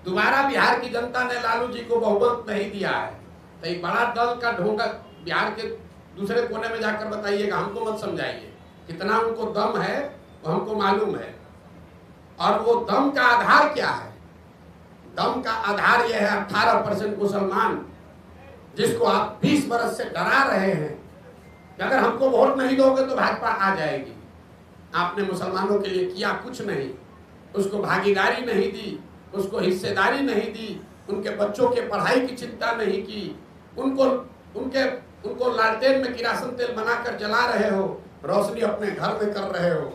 दोबारा बिहार की जनता ने लालू जी को बहुमत नहीं दिया है। तो एक बड़ा दल का ढोंगा बिहार के दूसरे कोने में जाकर बताइएगा, हमको मत समझाइए। कितना उनको दम है वो हमको मालूम है। और वो दम का आधार क्या है? दम का आधार यह है 18% मुसलमान, जिसको आप 20 बरस से डरा रहे हैं कि अगर हमको वोट नहीं दोगे तो भाजपा आ जाएगी। आपने मुसलमानों के लिए किया कुछ नहीं, उसको भागीदारी नहीं दी, उसको हिस्सेदारी नहीं दी, उनके बच्चों के पढ़ाई की चिंता नहीं की, उनको लालटेन में किरासन तेल बनाकर जला रहे हो, रोशनी अपने घर में कर रहे हो।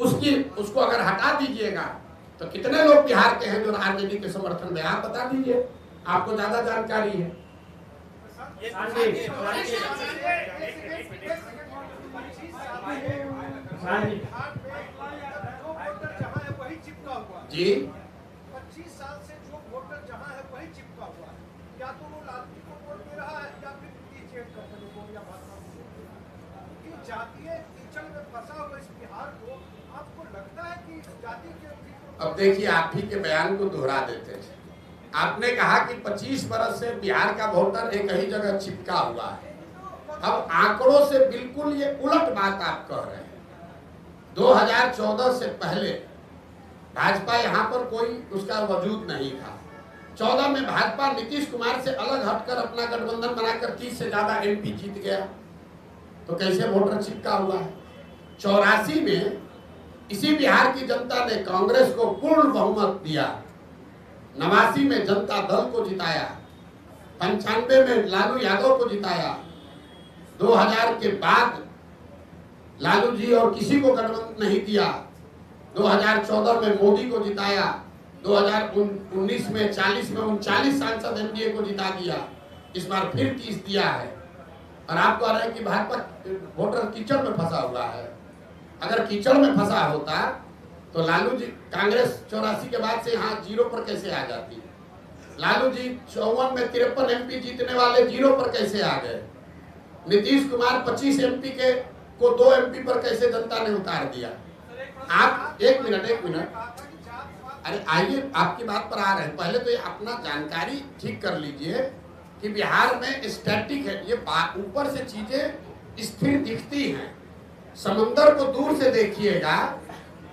उसको अगर हटा दीजिएगा तो कितने लोग बिहार के हैं जो आरजेडी के समर्थन में, आप बता दीजिए, आपको ज्यादा जानकारी है। जी 25 साल से जो वोटर जहां है वही चिपका हुआ है, या तो वो लालजी को वोट दे रहा है या फिर चेंज कंपनी को या भाजपा को। कि जातीय कीचड़ में फंसा हुआ इस बिहार को आपको लगता है कि जाति के, अब देखिए, आप ही के बयान को दोहरा देते थे। आपने कहा कि 25 बरस से बिहार का वोटर एक ही जगह चिपका हुआ है। अब आंकड़ों से बिल्कुल ये उलट बात आप कह रहे हैं। 2014 से पहले भाजपा यहाँ पर कोई उसका वजूद नहीं था। 14 में भाजपा नीतीश कुमार से अलग हटकर अपना गठबंधन बनाकर 30 से ज्यादा एमपी जीत गया, तो कैसे वोटर चिपका हुआ है। 84 में इसी बिहार की जनता ने कांग्रेस को पूर्ण बहुमत दिया, 89 में जनता दल को जिताया, 95 में लालू यादव को जिताया, 2000 के बाद लालू जी और किसी को गठबंधन नहीं दिया, 2014 में मोदी को जिताया, 2019 में 40 में 39 सांसद एनडीए को जिता दिया, इस बार फिर 30 दिया है। और आप कह रहे हैं कि भाजपा वोटर कीचड़ में फंसा हुआ है। अगर कीचड़ में फंसा होता तो लालू जी, कांग्रेस 84 के बाद से यहाँ 0 पर कैसे आ जाती। लालू जी 54 में 53 एमपी जीतने वाले 0 पर कैसे आ गए। नीतीश कुमार 25 एमपी को 2 एमपी पर कैसे जनता ने उतार दिया। आप एक मिनट, अरे आइए, आपकी बात पर आ रहे हैं। पहले तो ये अपना जानकारी ठीक कर लीजिए कि बिहार में स्टैटिक है, ये ऊपर से चीजें स्थिर दिखती हैं। समंदर को दूर से देखिएगा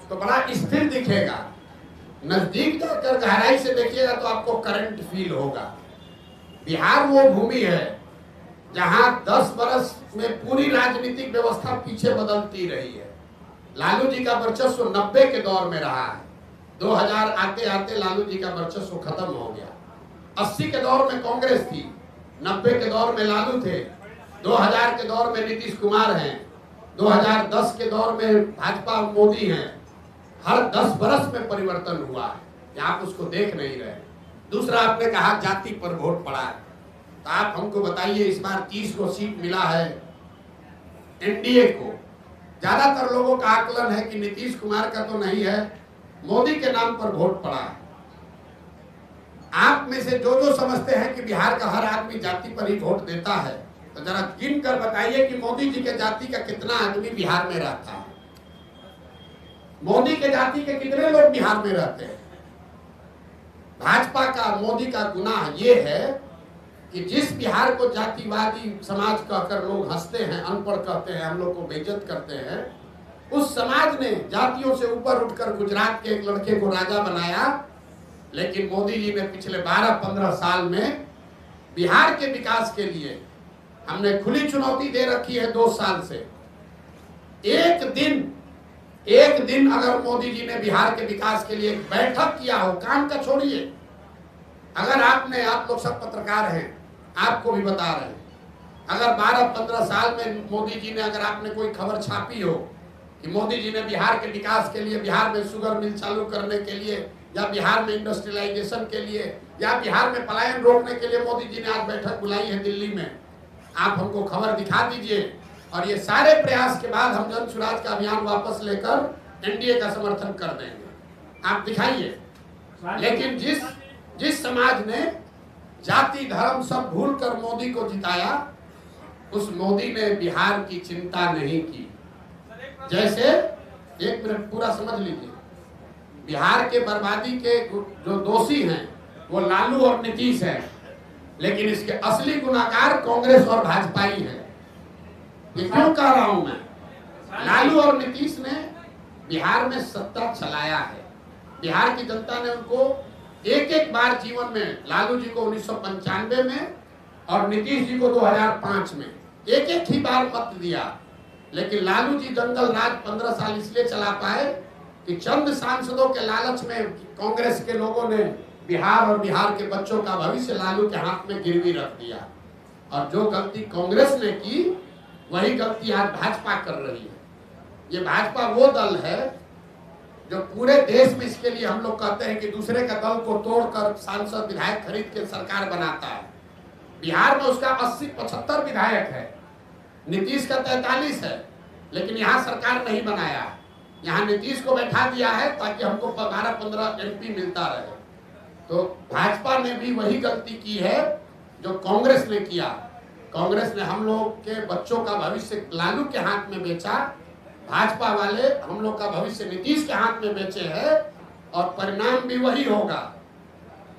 तो बड़ा स्थिर दिखेगा, नजदीक जाकर गहराई से देखिएगा तो आपको करंट फील होगा। बिहार वो भूमि है जहां 10 बरस में पूरी राजनीतिक व्यवस्था पीछे बदलती रही है। लालू जी का वर्चस्व 90 के दौर में रहा है, 2000 आते आते लालू जी का वर्चस्व खत्म हो गया। 80 के दौर में कांग्रेस थी, 90 के दौर में लालू थे, 2000 के दौर में नीतीश कुमार हैं, 2010 के दौर में भाजपा मोदी हैं। हर 10 बरस में परिवर्तन हुआ है, आप उसको देख नहीं रहे। दूसरा, आपने कहा जाति पर वोट पड़ा है, तो आप हमको बताइए, इस बार 30 को सीट मिला है एनडीए को। ज्यादातर लोगों का आकलन है कि नीतीश कुमार का तो नहीं है, मोदी के नाम पर वोट पड़ा है। आप में से जो समझते हैं कि बिहार का हर आदमी जाति पर ही वोट देता है, तो जरा गिन कर बताइए कि मोदी जी के जाति का कितना आदमी बिहार में रहता है। मोदी के जाति के कितने लोग बिहार में रहते हैं। भाजपा का, मोदी का गुनाह ये है कि जिस बिहार को जातिवादी समाज कहकर लोग हंसते हैं, अनपढ़ कहते हैं, हम लोग को बेइज्जत करते हैं, उस समाज ने जातियों से ऊपर उठकर गुजरात के एक लड़के को राजा बनाया। लेकिन मोदी जी ने पिछले 12-15 साल में बिहार के विकास के लिए हमने खुली चुनौती दे रखी है 2 साल से। एक दिन अगर मोदी जी ने बिहार के विकास के लिए एक बैठक किया हो, काम का छोड़िए, अगर आप लोग सब पत्रकार हैं, आपको भी बता रहे हैं, अगर 12-15 साल में मोदी जी ने, अगर आपने कोई खबर छापी हो कि मोदी जी ने बिहार के विकास के लिए, बिहार में शुगर मिल चालू करने के लिए, या बिहार में इंडस्ट्रियलाइजेशन के लिए, या बिहार में पलायन रोकने के लिए मोदी जी ने आज बैठक बुलाई है दिल्ली में, आप हमको खबर दिखा दीजिए। और ये सारे प्रयास के बाद हम जन स्वराज का अभियान वापस लेकर एनडीए का समर्थन कर देंगे, आप दिखाइए। लेकिन जिस समाज ने जाति धर्म सब भूल कर मोदी को जिताया, उस मोदी ने बिहार की चिंता नहीं की। जैसे, एक मिनट पूरा समझ लीजिए, बिहार के बर्बादी के जो दोषी हैं वो लालू और नीतीश हैं, लेकिन इसके असली गुनाहगार कांग्रेस और भाजपा ही हैं। ये क्यों कह रहा हूं मैं? लालू और नीतीश ने बिहार में सत्ता चलाया है, बिहार की जनता ने उनको एक एक बार जीवन में, लालू जी को 1995 में और नीतीश जी को 2005 में एक एक ही बार मत दिया, लेकिन लालू जी जंगल राज 15 साल इसलिए चला पाए कि चंद सांसदों के लालच में कांग्रेस के लोगों ने बिहार और बिहार के बच्चों का भविष्य लालू के हाथ में गिरवी रख दिया। और जो गलती कांग्रेस ने की वही गलती आज भाजपा कर रही है। ये भाजपा वो दल है जो पूरे देश में, इसके लिए हम लोग कहते हैं कि दूसरे का दल को तोड़कर सांसद विधायक खरीद के सरकार बनाता है। बिहार में उसका 80-75 विधायक है, नीतीश का 43 है, लेकिन यहाँ सरकार नहीं बनाया। यहाँ नीतीश को बैठा दिया है ताकि हमको 12-15 MP मिलता रहे। तो भाजपा ने भी वही गलती की है जो कांग्रेस ने किया। कांग्रेस ने हम लोग के बच्चों का भविष्य लालू के हाथ में बेचा, भाजपा वाले हम लोग का भविष्य नीतीश के हाथ में बेचे हैं, और परिणाम भी वही होगा।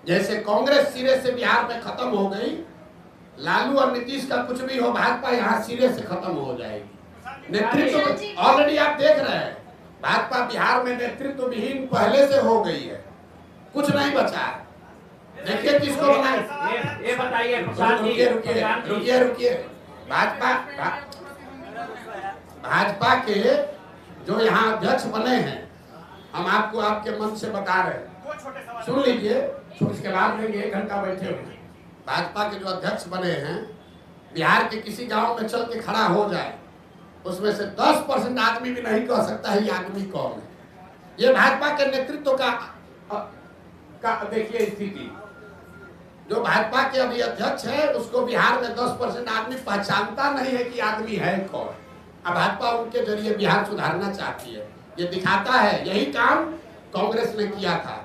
जैसे कांग्रेस सिरे से बिहार में खत्म हो गई, लालू और नीतीश का कुछ भी हो, भाजपा यहाँ सिरे से खत्म हो जाएगी। नेतृत्व ऑलरेडी आप देख रहे हैं, भाजपा बिहार में नेतृत्व विहीन पहले से हो गई है, कुछ नहीं बचा है। देखिए किसको बनाए। ये बताइए, रुकिए। भाजपा के जो यहाँ अध्यक्ष बने हैं, हम आपको आपके मन से बता रहे हैं, सुन लीजिए, उसके बाद में 1 घंटा बैठे हुए। भाजपा के जो अध्यक्ष बने हैं, बिहार के किसी गांव में चल के खड़ा हो जाए, उसमें से 10% आदमी भी नहीं कह सकता है ये आदमी कौन है। ये भाजपा के नेतृत्व का देखिए स्थिति। जो भाजपा के अभी अध्यक्ष है, उसको बिहार में 10% आदमी पहचानता नहीं है कि आदमी है कौन। अब भाजपा उनके जरिए बिहार सुधारना चाहती है, ये दिखाता है। यही काम कांग्रेस ने किया था,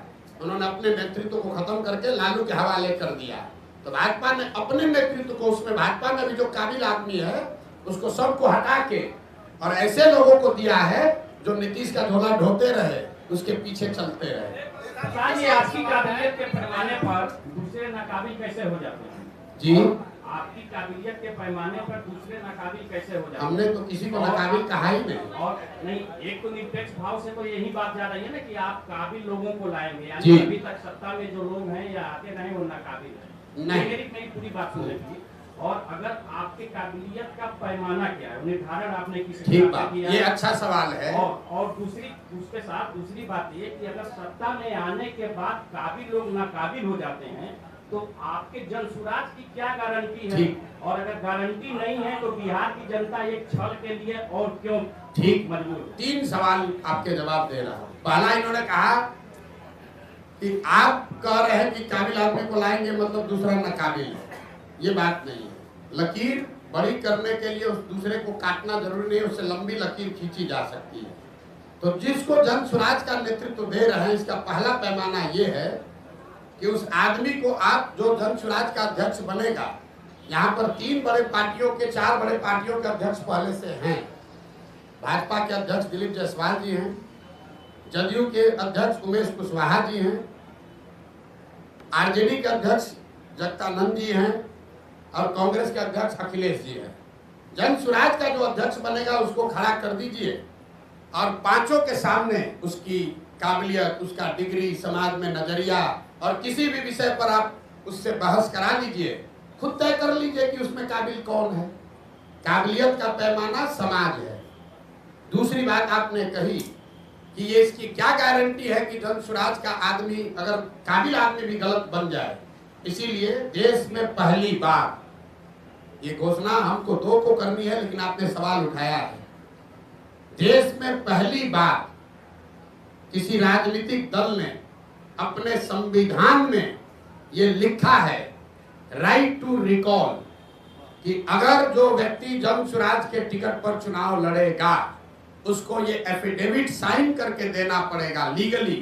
उन्होंने अपने नेतृत्व को खत्म करके लालू के हवाले कर दिया। तो भाजपा ने अपने नेतृत्व को, उसमें भाजपा में भी जो काबिल आदमी है उसको सबको हटा के और ऐसे लोगों को दिया है जो नीतीश का झोला ढोते रहे, उसके पीछे चलते रहे। आपकी काबिलियत के पैमाने पर दूसरे नाकाबिल कैसे हो जाते हैं? जी, आपकी काबिलियत के पैमाने पर दूसरे नाकाबिल कैसे हो जाते हैं? हमने तो किसी को नाकाबिल कहा ही नहीं। और नहीं, एक तो निरपेक्ष भाव से तो यही बात जा रही है ना कि आप काबिल लोगों को लाएंगे, जी। यानी अभी तक सत्ता में जो लोग हैं या आते रहे वो नाकाबिल है। नहीं, मेरी पूरी बात सुन लीजिए। और अगर आपके काबिलियत का पैमाना क्या है, निर्धारण आपने किस ठीक बात, ये अच्छा सवाल है। और उसके साथ दूसरी बात ये कि अगर सत्ता में आने के बाद काबिल लोग नाकाबिल हो जाते हैं तो आपके जन सुराज की क्या गारंटी है? और अगर गारंटी नहीं है तो बिहार की जनता एक छल के लिए और क्यों ठीक मजबूर? 3 सवाल आपके जवाब दे रहा हूँ। पहला, इन्होंने कहा कि आप कह रहे हैं कि काबिल आदमी को लाएंगे मतलब दूसरा नाकाबिल है। ये बात नहीं है। लकीर बड़ी करने के लिए उस दूसरे को काटना जरूरी नहीं है, उससे लंबी लकीर खींची जा सकती है। तो जिसको जन स्वराज का नेतृत्व दे रहे हैं, इसका पहला पैमाना ये है कि उस आदमी को आप जो जन स्वराज का अध्यक्ष बनेगा, यहाँ पर 4 बड़े पार्टियों के अध्यक्ष पहले से हैं। भाजपा के अध्यक्ष दिलीप जायसवाल जी हैं, जदयू के अध्यक्ष उमेश कुशवाहा जी हैं, आरजेडी के अध्यक्ष जगदानंद जी हैं और कांग्रेस के अध्यक्ष अखिलेश जी हैं। जन स्वराज का जो अध्यक्ष बनेगा उसको खड़ा कर दीजिए और 5 के सामने उसकी काबिलियत, उसका डिग्री, समाज में नजरिया और किसी भी विषय पर आप उससे बहस करा लीजिए, खुद तय कर लीजिए कि उसमें काबिल कौन है। काबिलियत का पैमाना समाज है। दूसरी बात आपने कही कि ये इसकी क्या गारंटी है कि जन स्वराज का आदमी, अगर काबिल आदमी भी गलत बन जाए। इसीलिए देश में पहली बार, ये घोषणा हमको 2 को करनी है लेकिन आपने सवाल उठाया है, देश में पहली बार किसी राजनीतिक दल ने अपने संविधान में ये लिखा है, राइट टू रिकॉल, कि अगर जो व्यक्ति जन स्वराज के टिकट पर चुनाव लड़ेगा उसको ये एफिडेविट साइन करके देना पड़ेगा लीगली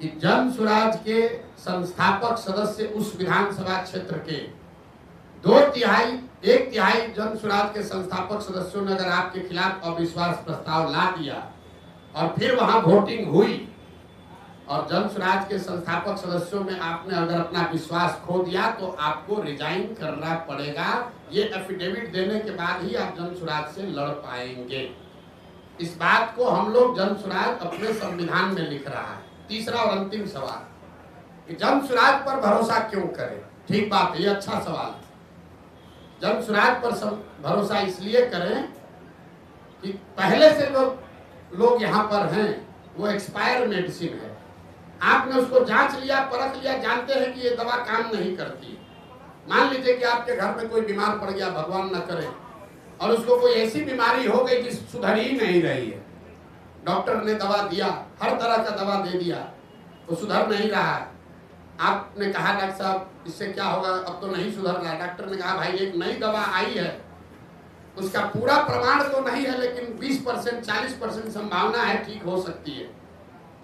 कि जन स्वराज के संस्थापक सदस्य उस विधानसभा क्षेत्र के 1 तिहाई जन स्वराज के संस्थापक सदस्यों ने अगर आपके खिलाफ अविश्वास प्रस्ताव ला दिया और फिर वहां वोटिंग हुई और जन स्वराज के संस्थापक सदस्यों में आपने अगर अपना विश्वास खो दिया तो आपको रिजाइन करना पड़ेगा। ये एफिडेविट देने के बाद ही आप जन स्वराज से लड़ पाएंगे। इस बात को हम लोग जन स्वराज अपने संविधान में लिख रहा है। तीसरा और अंतिम सवाल, कि जन स्वराज पर भरोसा क्यों करें। ठीक बात है, ये अच्छा सवाल है। जन स्वराज पर भरोसा इसलिए करें कि पहले से जो लोग यहाँ पर हैं वो एक्सपायर मेडिसिन है। आपने उसको जांच लिया, परख लिया, जानते हैं कि ये दवा काम नहीं करती। मान लीजिए कि आपके घर में कोई बीमार पड़ गया, भगवान न करे, और उसको कोई ऐसी बीमारी हो गई कि सुधर ही नहीं रही है। डॉक्टर ने दवा दिया, हर तरह का दवा दे दिया, वो सुधर नहीं रहा है। आपने कहा डॉक्टर साहब इससे क्या होगा, अब तो नहीं सुधर रहा है। डॉक्टर ने कहा भाई एक नई दवा आई है, उसका पूरा प्रमाण तो नहीं है, लेकिन 20% 40% संभावना है ठीक हो सकती है,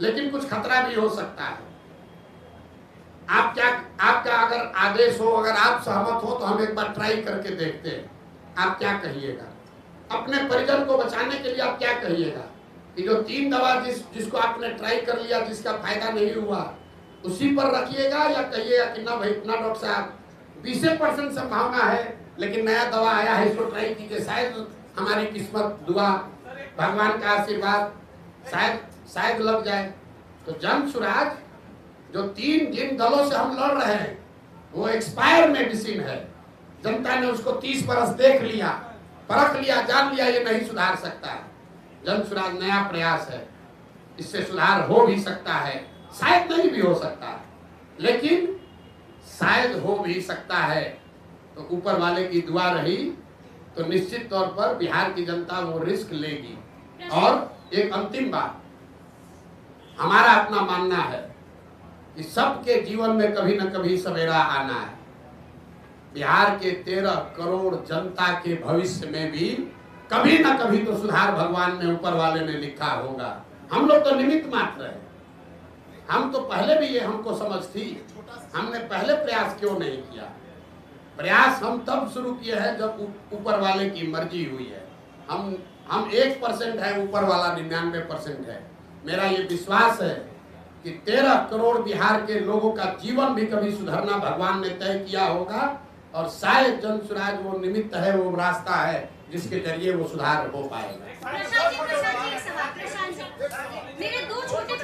लेकिन कुछ खतरा भी हो सकता है। आपका अगर आदेश हो, अगर आप सहमत हो तो हम एक बार ट्राई करके देखते हैं। आप क्या कहिएगा? अपने परिजन को बचाने के लिए आप क्या कहिएगा कि जो 3 दवा जिसको आपने ट्राई कर लिया, जिसका फायदा नहीं हुआ, उसी पर रखिएगा, या कहिएगा कि ना भाई ना डॉक्टर साहब 20% संभावना है, लेकिन नया दवा आया है, इसको ट्राई कीजिए, शायद हमारी किस्मत, दुआ, भगवान का आशीर्वाद शायद लग जाए। तो जन स्वराज जो जिन दलों से हम लड़ रहे हैं वो एक्सपायर मेडिसिन है। जनता ने उसको 30 बरस देख लिया, परख लिया, जान लिया, ये नहीं सुधार सकता है। जन स्वराज नया प्रयास है, इससे सुधार हो भी सकता है, शायद नहीं भी हो सकता है, लेकिन शायद हो भी सकता है। तो ऊपर वाले की दुआ रही तो निश्चित तौर पर बिहार की जनता वो रिस्क लेगी। और एक अंतिम बात, हमारा अपना मानना है कि सबके जीवन में कभी न कभी सवेरा आना है। बिहार के 13 करोड़ जनता के भविष्य में भी कभी न कभी तो सुधार भगवान ने, ऊपर वाले ने लिखा होगा। हम लोग तो निमित्त मात्र है। हम तो पहले भी ये हमको समझ थी, हमने पहले प्रयास क्यों नहीं किया? प्रयास हम तब शुरू किए हैं जब ऊपर वाले की मर्जी हुई है। हम 1% है, ऊपर वाला 99% है। मेरा ये विश्वास है कि 13 करोड़ बिहार के लोगों का जीवन भी कभी सुधरना भगवान ने तय किया होगा, और शायद जन स्वराज वो निमित्त है, वो रास्ता है जिसके जरिए वो सुधार हो पाएगा। मेरे दो छोटे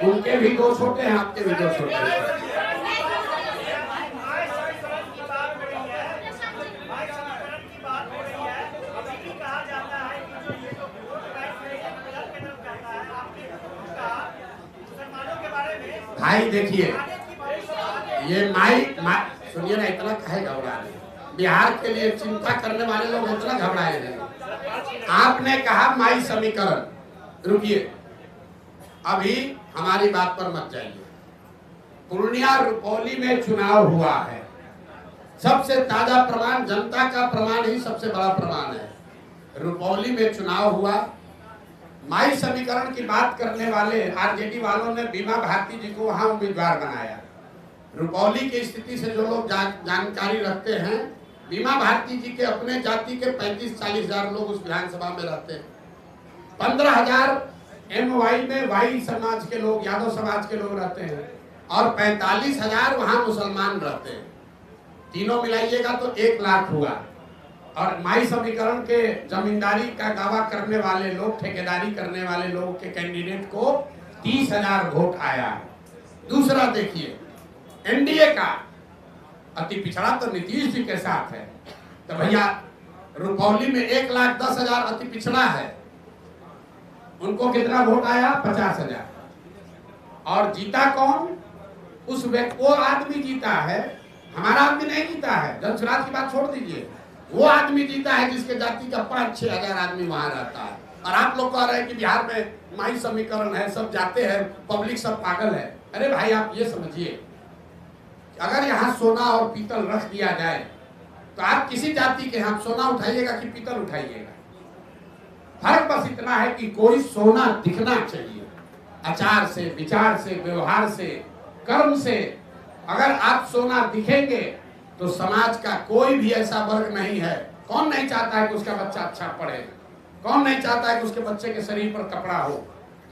उनके भी 2 छोटे हैं, आपके भी 2 छोटे हैं। भाई देखिए, ये सुनिए ना, इतना काहे घबरा रहे हैं? बिहार के लिए चिंता करने वाले लोग इतना घबराए हैं। आपने कहा माई समीकरण, रुकिए, अभी हमारी बात पर मत जाइए। पूर्णिया रुपौली में चुनाव हुआ है, सबसे ताजा प्रमाण, जनता का प्रमाण ही सबसे बड़ा प्रमाण है। रुपौली में चुनाव हुआ, माई समीकरण की बात करने वाले आरजेडी वालों ने बीमा भारती जी को वहां उम्मीदवार बनाया। रुपौली की स्थिति से जो लोग जानकारी रखते हैं, बीमा भारती जी के अपने जाति के 35-40 हजार लोग उस विधानसभा में रहते हैं। 15,000 MY में वाई समाज के लोग, यादव समाज के लोग रहते हैं, और 45,000 वहां मुसलमान रहते हैं। तीनों मिलाइएगा तो 1 लाख हुआ। और माई समीकरण के जमींदारी का दावा करने वाले लोग, ठेकेदारी करने वाले लोगों के कैंडिडेट को 30,000 वोट आया। दूसरा देखिए, एनडीए का अति पिछड़ा तो नीतीश जी के साथ है, तो भैया रुपौली में 1,10,000 अति पिछड़ा है, उनको कितना वोट आया? 50,000। और जीता कौन? उस व्यक्ति, वो आदमी जीता है, हमारा आदमी नहीं जीता है। जन स्वराज की बात छोड़ दीजिए, वो आदमी जीता है जिसके जाति का 5-6 हजार आदमी वहां रहता है। और आप लोग कह रहे हैं कि बिहार में माई समीकरण है, सब जाते हैं, पब्लिक सब पागल है। अरे भाई आप ये समझिए, अगर यहाँ सोना और पीतल रख दिया जाए तो आप किसी जाति के यहाँ सोना उठाइएगा कि पीतल उठाइएगा? फर्क बस इतना है कि कोई सोना दिखना चाहिए, आचार से, विचार से, व्यवहार से, कर्म से। अगर आप सोना दिखेंगे तो समाज का कोई भी ऐसा वर्ग नहीं है, कौन नहीं चाहता है कि उसका बच्चा अच्छा पढ़े? कौन नहीं चाहता है कि उसके बच्चे के शरीर पर कपड़ा हो?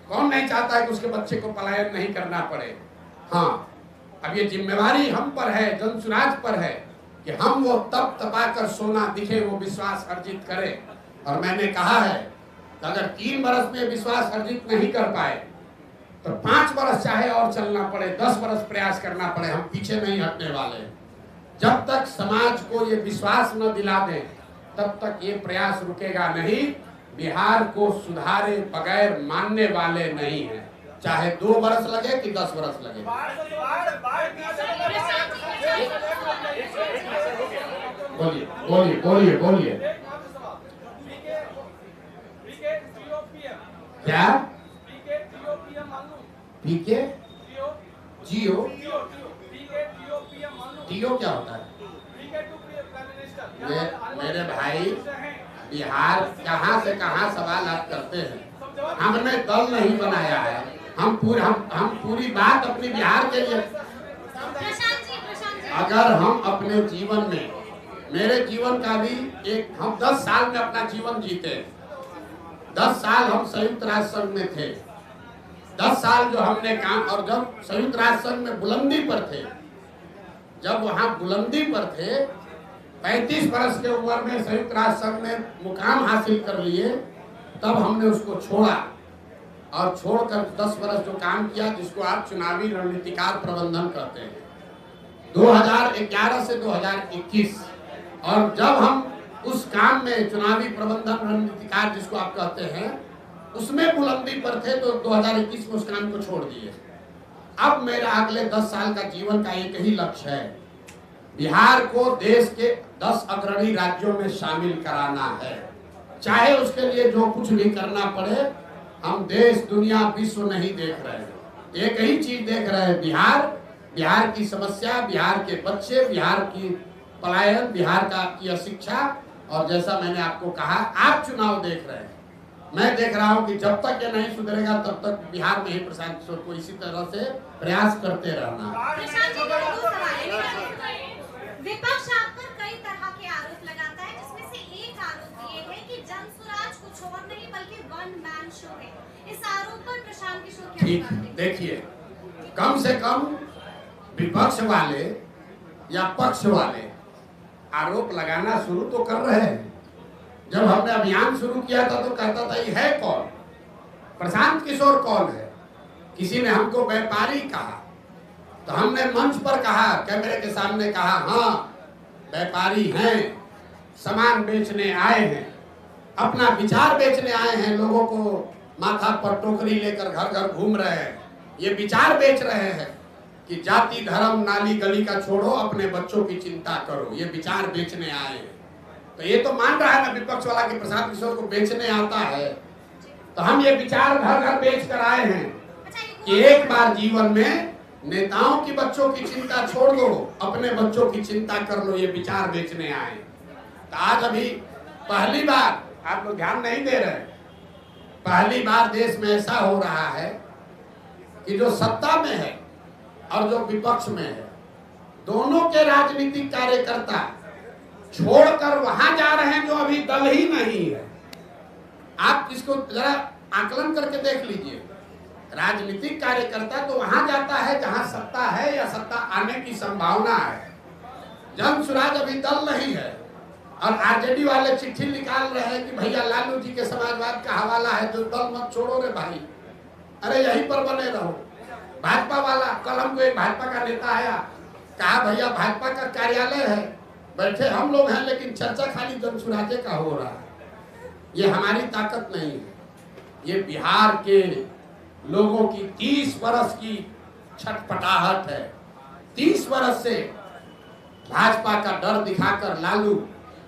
कौन नहीं चाहता है कि उसके बच्चे को पलायन नहीं करना पड़े? हाँ, अब ये जिम्मेवारी हम पर है, जन स्वराज पर है कि हम वो तप तपा कर सोना दिखे, वो विश्वास अर्जित करें। और मैंने कहा है कि अगर 3 बरस में विश्वास अर्जित नहीं कर पाए तो 5 वर्ष चाहे और चलना पड़े, 10 वर्ष प्रयास करना पड़े, हम पीछे नहीं हटने वाले। जब तक समाज को ये विश्वास न दिला दें तब तक ये प्रयास रुकेगा नहीं। बिहार को सुधारे बगैर मानने वाले नहीं हैं, चाहे 2 वर्ष लगे कि 10 वर्ष लगे। बोलिए बोलिए बोलिए बोलिए। क्या पीके जियो टीओ क्या होता है? मेरे भाई, बिहार कहाँ से कहाँ सवाल आप करते हैं। हमने दल नहीं बनाया है, हम पूरी बात अपनी बिहार के लिए। अगर हम अपने जीवन में, मेरे जीवन का भी हम 10 साल में अपना जीवन जीते। 10 साल हम संयुक्त राष्ट्र संघ में थे, 10 साल जो हमने काम, और जब संयुक्त राष्ट्र संघ में बुलंदी पर थे, जब वहां बुलंदी पर थे, 35 वर्ष के उम्र में संयुक्त राष्ट्र संघ में मुकाम हासिल कर लिए, तब हमने उसको छोड़ा और छोड़कर 10 वर्ष जो काम किया, जिसको आप चुनावी रणनीतिकार प्रबंधन कहते हैं, 2011 से 2021। और जब हम उस काम में चुनावी प्रबंधन रणनीतिकार जिसको आप कहते हैं, उसमें बुलंदी पर थे, तो 2021 में उस काम को छोड़ दिए। अब मेरा अगले 10 साल का जीवन का एक ही लक्ष्य है, बिहार को देश के 10 अग्रणी राज्यों में शामिल कराना है। चाहे उसके लिए जो कुछ भी करना पड़े। हम देश, दुनिया, विश्व नहीं देख रहे हैं, एक ही चीज देख रहे हैं, बिहार की समस्या, बिहार के बच्चे, बिहार की पलायन, बिहार की अशिक्षा। और जैसा मैंने आपको कहा, आप चुनाव देख रहे हैं, मैं देख रहा हूं कि जब तक ये नहीं सुधरेगा तब तक बिहार में ही प्रशांत किशोर को इसी तरह से प्रयास करते रहना। विपक्ष आप पर कई तरह के आरोप लगाता है, जिसमें से एक आरोप ये है कि जनसुराज कुछ और नहीं बल्कि वन मैन शो है। इस आरोप पर प्रशांत किशोर क्या ठीक, देखिए, कम से कम विपक्ष वाले या पक्ष वाले आरोप लगाना शुरू तो कर रहे हैं। जब हमने अभियान शुरू किया था तो कहता था ये है कौन, प्रशांत किशोर कौन है। किसी ने हमको व्यापारी कहा, तो हमने मंच पर कहा, कैमरे के सामने कहा, हाँ व्यापारी हैं, सामान बेचने आए हैं, अपना विचार बेचने आए हैं, लोगों को माथा पर टोकरी लेकर घर घर घूम रहे हैं, ये विचार बेच रहे हैं कि जाति धर्म नाली गली का छोड़ो, अपने बच्चों की चिंता करो, ये विचार बेचने आए हैं। तो ये तो मान रहा है ना विपक्ष वाला कि प्रशांत किशोर को बेचने आता है। तो हम ये विचार घर घर बेच कर आए हैं कि एक बार जीवन में नेताओं की बच्चों की चिंता छोड़ दो, अपने बच्चों की चिंता कर लो, ये विचार बेचने आए। तो आज अभी पहली बार, आप लोग ध्यान नहीं दे रहे, पहली बार देश में ऐसा हो रहा है कि जो सत्ता में है और जो विपक्ष में है, दोनों के राजनीतिक कार्यकर्ता छोड़कर वहां जा रहे हैं जो अभी दल ही नहीं है। आप इसको जरा आकलन करके देख लीजिए। राजनीतिक कार्यकर्ता तो वहां जाता है जहां सत्ता है या सत्ता आने की संभावना है। जनसुराज अभी दल नहीं है और आरजेडी वाले चिट्ठी निकाल रहे हैं कि भैया लालू जी के समाजवाद का हवाला है, जो दल मत छोड़ो रे भाई, अरे यहीं पर बने रहो। भाजपा वाला, कल हमको एक भाजपा का नेता आया, कहा भैया भाजपा का कार्यालय है, बैठे हम लोग हैं, लेकिन चर्चा खाली जनसुराजे का हो रहा है। ये हमारी ताकत नहीं है, ये बिहार के लोगों की 30 वर्ष की छटपटाहट है। 30 वर्ष से भाजपा का डर दिखाकर लालू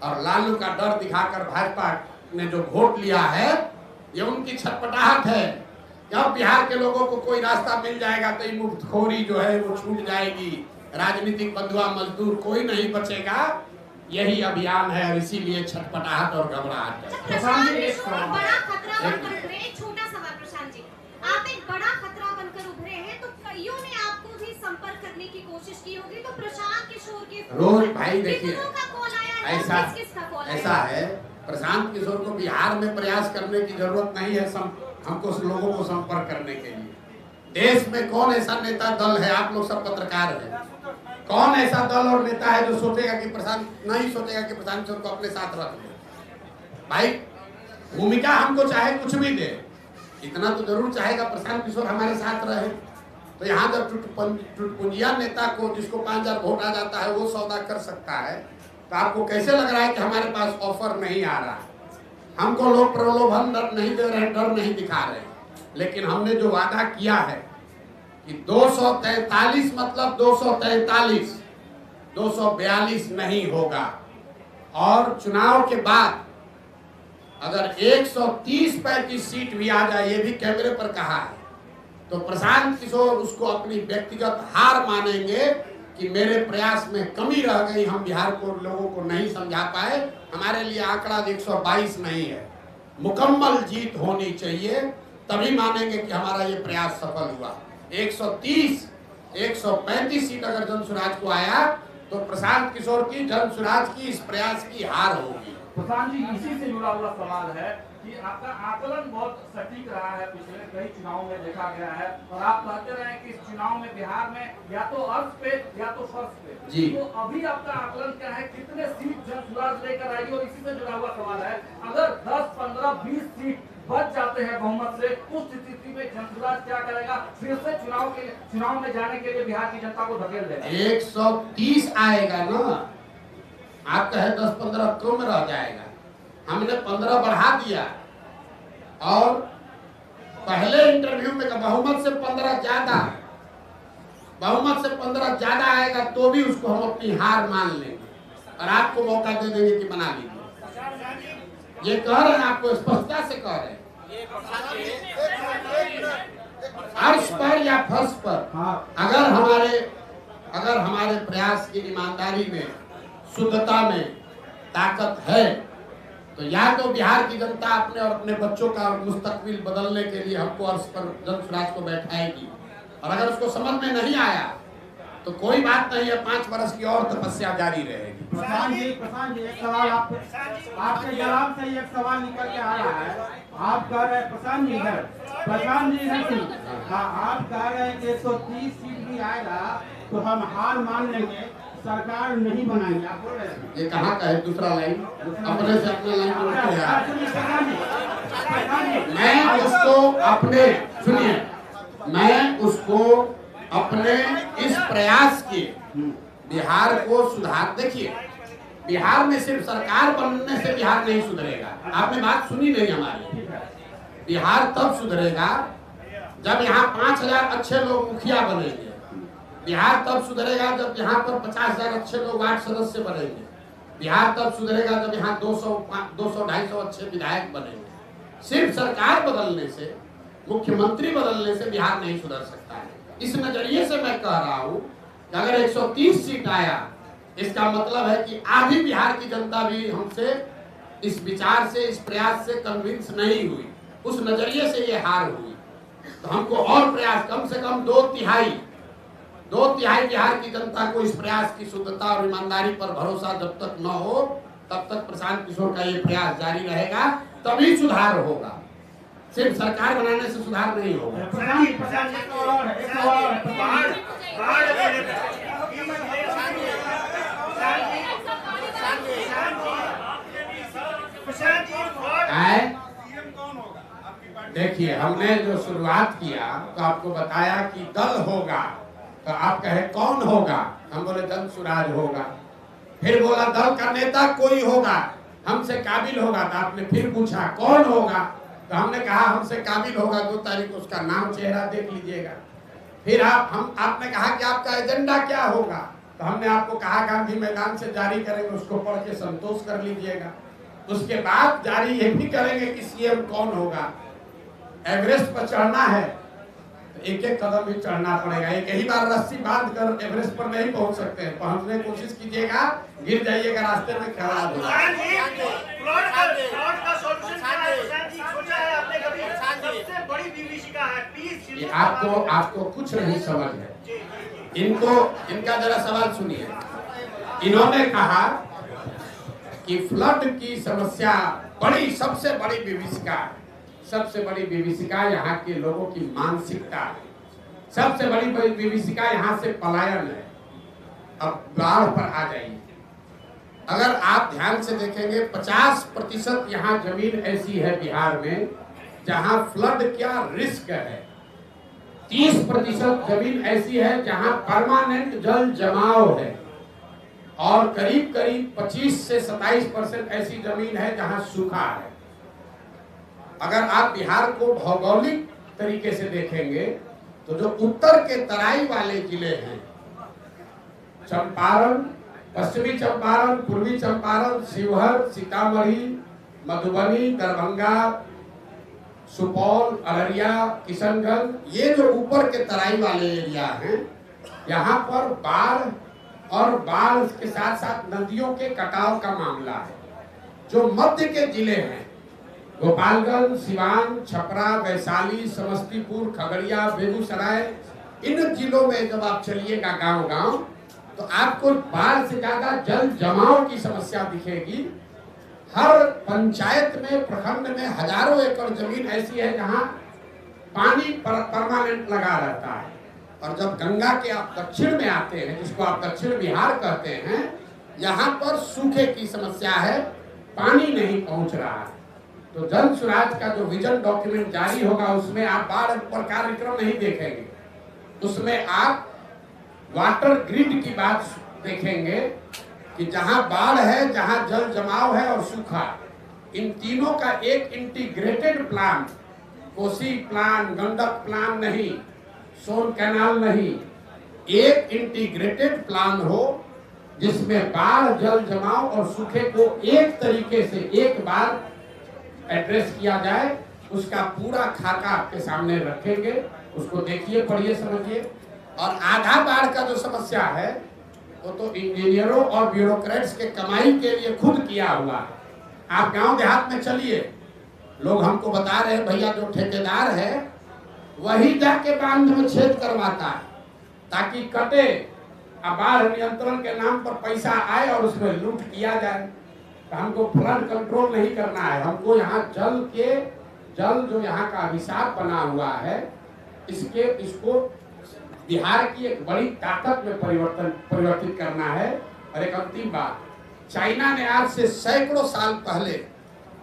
और लालू का डर दिखाकर भाजपा ने जो वोट लिया है, ये उनकी छटपटाहट है। जब बिहार के लोगों को कोई रास्ता मिल जाएगा तो ये मुफ्तखोरी जो है वो छूट जाएगी, राजनीतिक बंधुआ मजदूर कोई नहीं बचेगा। यही अभियान है और इसीलिए छटपटाहट और घबराहट है। प्रशांत जी, एक बड़ा खतरा बनकर उभरे, एक छोटा सवाल प्रशांत जी, आप एक बड़ा खतरा बनकर उभरे हैं, तो कईयों ने आपको भी संपर्क करने की कोशिश की होगी, तो प्रशांत किशोर के रोज भाई देखिए, ऐसा है, प्रशांत किशोर को बिहार में प्रयास करने की जरूरत नहीं है, हमको लोगों को संपर्क करने के लिए। देश में कौन ऐसा नेता दल है, आप लोग सब पत्रकार हैं, कौन ऐसा दल और नेता है जो सोचेगा कि प्रशांत नहीं सोचेगा कि प्रशांत किशोर को अपने साथ रख ले। भाई भूमिका हमको चाहे कुछ भी दे, इतना तो जरूर चाहेगा प्रशांत किशोर हमारे साथ रहे। तो यहाँ जब टुटपुंजिया नेता को जिसको 5000 वोट आ जाता है वो सौदा कर सकता है, तो आपको कैसे लग रहा है कि हमारे पास ऑफर नहीं आ रहा? हमको लोग प्रलोभन नहीं दे रहे, डर नहीं दिखा रहे, लेकिन हमने जो वादा किया है कि 243 मतलब 243, 242 नहीं होगा। और चुनाव के बाद अगर 130-35 सीट भी आ जाए, ये भी कैमरे पर कहा है, तो प्रशांत किशोर उसको अपनी व्यक्तिगत हार मानेंगे कि मेरे प्रयास में कमी रह गई, हम बिहार को लोगों को नहीं समझा पाए। हमारे लिए आंकड़ा 122 नहीं है, मुकम्मल जीत होनी चाहिए, तभी मानेंगे कि हमारा ये प्रयास सफल हुआ। 130, 135 सीट अगर जनसुराज को आया तो प्रशांत किशोर की, जनसुराज की इस प्रयास की हार होगी। प्रशांत जी, इसी से जुड़ा हुआ सवाल है कि आपका आकलन बहुत सटीक रहा है, पिछले कई चुनाव में देखा गया है, और आप कहते रहे कि इस चुनाव में बिहार में या तो अर्थ पे या तो फर्श पे जी। तो अभी आपका आकलन क्या है, कितने सीट जनसुराज लेकर आएगी? और इसी से जुड़ा हुआ सवाल है, अगर 10, 15, 20 सीट बच जाते हैं बहुमत से, उस स्थिति में जनसुराज क्या करेगा? फिर से चुनाव में जाने के लिए बिहार की जनता को धकेल देगा? 130 आएगा ना, आप कहे 10-15 कम रह जाएगा। हमने 15 बढ़ा दिया, और पहले इंटरव्यू में बहुमत से 15 ज्यादा, बहुमत से 15 ज्यादा आएगा तो भी उसको हम अपनी हार मान लेंगे और आपको मौका दे देंगे कि बना लीजिए। ये कह रहे हैं, आपको स्पष्टता से कह रहे हैं, अर्श पर या फर्श पर अगर हमारे प्रयास की ईमानदारी में, शुद्धता में ताकत है, तो या तो बिहार की जनता अपने और अपने बच्चों का मुस्तकबिल बदलने के लिए हमको अर्श पर जनसुराज को बैठाएगी, और अगर उसको समझ में नहीं आया तो कोई बात नहीं है, 5 वर्ष की और तपस्या जारी रहेगी। प्रशांत जी एक सवाल आपके जवाब से एक सवाल निकल के आ रहा है। आप कह रहे हैं प्रशांत जी इधर आप कह रहे हैं कि 130 सीट भी आएगा तो हम हार मान लेंगे, सरकार नहीं बनाएंगे, आप बोल रहे हैं। ये कहाँ का है दूसरा लाइन? अपने से अपने लाइन जोड़ते हैं। मैं उसको अपने इस प्रयास के बिहार को सुधार, देखिए बिहार में सिर्फ सरकार बनने से बिहार नहीं सुधरेगा। आपने बात सुनी नहीं हमारी। बिहार तब सुधरेगा जब यहाँ 5000 अच्छे लोग मुखिया बनेंगे। बिहार तब सुधरेगा जब यहाँ पर 50,000 अच्छे लोग वार्ड सदस्य बनेंगे। बिहार तब सुधरेगा जब यहाँ 200-250 अच्छे विधायक बनेंगे। सिर्फ सरकार बदलने से, मुख्यमंत्री बदलने से बिहार नहीं सुधर सकता है। इस नजरिए से मैं कह रहा हूँ कि अगर 130 सीट आया, इसका मतलब है कि आधी बिहार की जनता भी हमसे इस विचार से, इस प्रयास से कन्विंस नहीं हुई। उस नजरिए से ये हार हुई। तो हमको और प्रयास, कम से कम 2/3 बिहार की जनता को इस प्रयास की शुद्धता और ईमानदारी पर भरोसा जब तक न हो, तब तक प्रशांत किशोर का ये प्रयास जारी रहेगा, तभी सुधार होगा। सिर्फ सरकार बनाने से सुधार नहीं होगा। देखिए, हमने जो शुरुआत किया तो आपको बताया कि दल होगा, तो आप कहे कौन होगा? हम बोले जनसुराज होगा। फिर बोला दल का नेता कोई होगा, हमसे काबिल होगा। तो आपने फिर पूछा कौन होगा? तो हमने कहा हमसे काबिल होगा, 2 तारीख उसका नाम चेहरा देख लीजिएगा। फिर आपने कहा कि आपका एजेंडा क्या होगा? तो हमने आपको कहा गांधी मैदान से जारी करेंगे, उसको पढ़ के संतोष कर लीजिएगा। उसके बाद जारी ये भी करेंगे कि सीएम कौन होगा। एवरेस्ट पर चढ़ना है तो एक कदम भी चढ़ना पड़ेगा। एक ही बार रस्सी बांध कर एवरेस्ट पर नहीं पहुंच सकते हैं। पहुंचने की कोशिश कीजिएगा, गिर जाइएगा, रास्ते में खराब हो आपको कुछ नहीं समझ है। इनका जरा सवाल सुनिए। इन्होंने कहा कि फ्लड की समस्या सबसे बड़ी विभीषिका यहाँ के लोगों की मानसिकता है। सबसे बड़ी विभीषिका यहाँ से पलायन है। अब बाढ़ पर आ जाइए। अगर आप ध्यान से देखेंगे 50% यहाँ जमीन ऐसी है बिहार में जहां फ्लड क्या रिस्क है। 30% जमीन ऐसी है जहां परमानेंट जल जमाव है और करीब करीब 25 से 27% ऐसी जमीन है जहां सूखा है। अगर आप बिहार को भौगोलिक तरीके से देखेंगे तो जो उत्तर के तराई वाले जिले हैं, चंपारण, पश्चिमी चंपारण, पूर्वी चंपारण, शिवहर, सीतामढ़ी, मधुबनी, दरभंगा, सुपौल, अररिया, किशनगंज, ये जो ऊपर के तराई वाले एरिया हैं, यहाँ पर बाढ़ और बाढ़ के साथ साथ नदियों के कटाव का मामला है। जो मध्य के जिले हैं, गोपालगंज, सिवान, छपरा, वैशाली, समस्तीपुर, खगड़िया, बेगूसराय, इन जिलों में जब आप चलिएगा गांव-गांव तो आपको बाढ़ से ज्यादा जल जमाव की समस्या दिखेगी। हर पंचायत में, प्रखंड में हजारों एकड़ जमीन ऐसी है जहां पानी परमानेंट लगा रहता है। और जब गंगा के आप दक्षिण में आते हैं, जिसको आप दक्षिण बिहार कहते हैं, यहाँ पर सूखे की समस्या है, पानी नहीं पहुंच रहा है। तो जल सुराज का जो विजन डॉक्यूमेंट जारी होगा उसमें आप बाढ़ पर कार्यक्रम नहीं देखेंगे, उसमें आप वाटर ग्रिड की बात देखेंगे कि जहां बाढ़ है, जहां जल जमाव है और सूखा, इन तीनों का एक integrated plan, Kosi plan, Gandak plan नहीं, सोन कैनाल नहीं, एक इंटीग्रेटेड प्लान हो जिसमें बाढ़, जल जमाव और सूखे को एक तरीके से एक बार एड्रेस किया जाए। उसका पूरा खाका आपके सामने रखेंगे, उसको देखिए, पढ़िए, समझिए। और आधा बाढ़ का जो समस्या है वो तो इंजीनियरों और ब्यूरोक्रेट्स के कमाई के लिए खुद किया हुआ है। आप गांव देहात में चलिए, लोग हमको बता रहे हैं भैया जो ठेकेदार है वही जाके बांध में छेद करवाता है ताकि कटे, अब बाढ़ नियंत्रण के नाम पर पैसा आए और उसमें लूट किया जाए। तो हमको फ्लड कंट्रोल नहीं करना है, हमको यहाँ जल जो यहाँ का अभिशाप बना हुआ है, इसको बिहार की एक बड़ी ताकत में परिवर्तित करना है। और एक अंतिम बात, चाइना ने आज से सैकड़ों साल पहले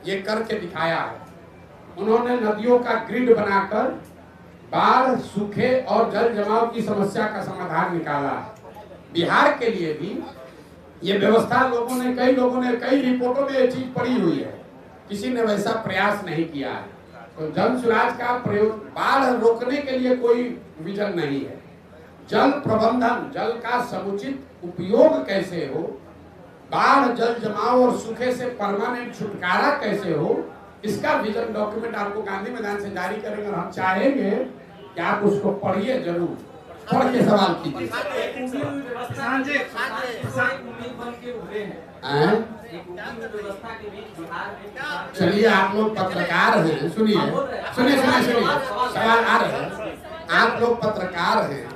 ये करके दिखाया है। उन्होंने नदियों का ग्रिड बनाकर बाढ़, सूखे और जल जमाव की समस्या का समाधान निकाला है। बिहार के लिए भी ये व्यवस्था कई लोगों ने कई रिपोर्टों में ये चीज पड़ी हुई है, किसी ने वैसा प्रयास नहीं किया है। तो जल सुराज का प्रयोग, बाढ़ रोकने के लिए कोई विजन नहीं है। जल प्रबंधन, जल का समुचित उपयोग कैसे हो, बाढ़, जल जमाव और सूखे से परमानेंट छुटकारा कैसे हो, इसका विजन डॉक्यूमेंट आपको गांधी मैदान से जारी करेंगे। और हम चाहेंगे कि आप उसको पढ़िए, जरूर पढ़ के सवाल कीजिए। चलिए, आप लोग पत्रकार हैं, सुनिए, सवाल आ रहे हैं। आप लोग पत्रकार हैं,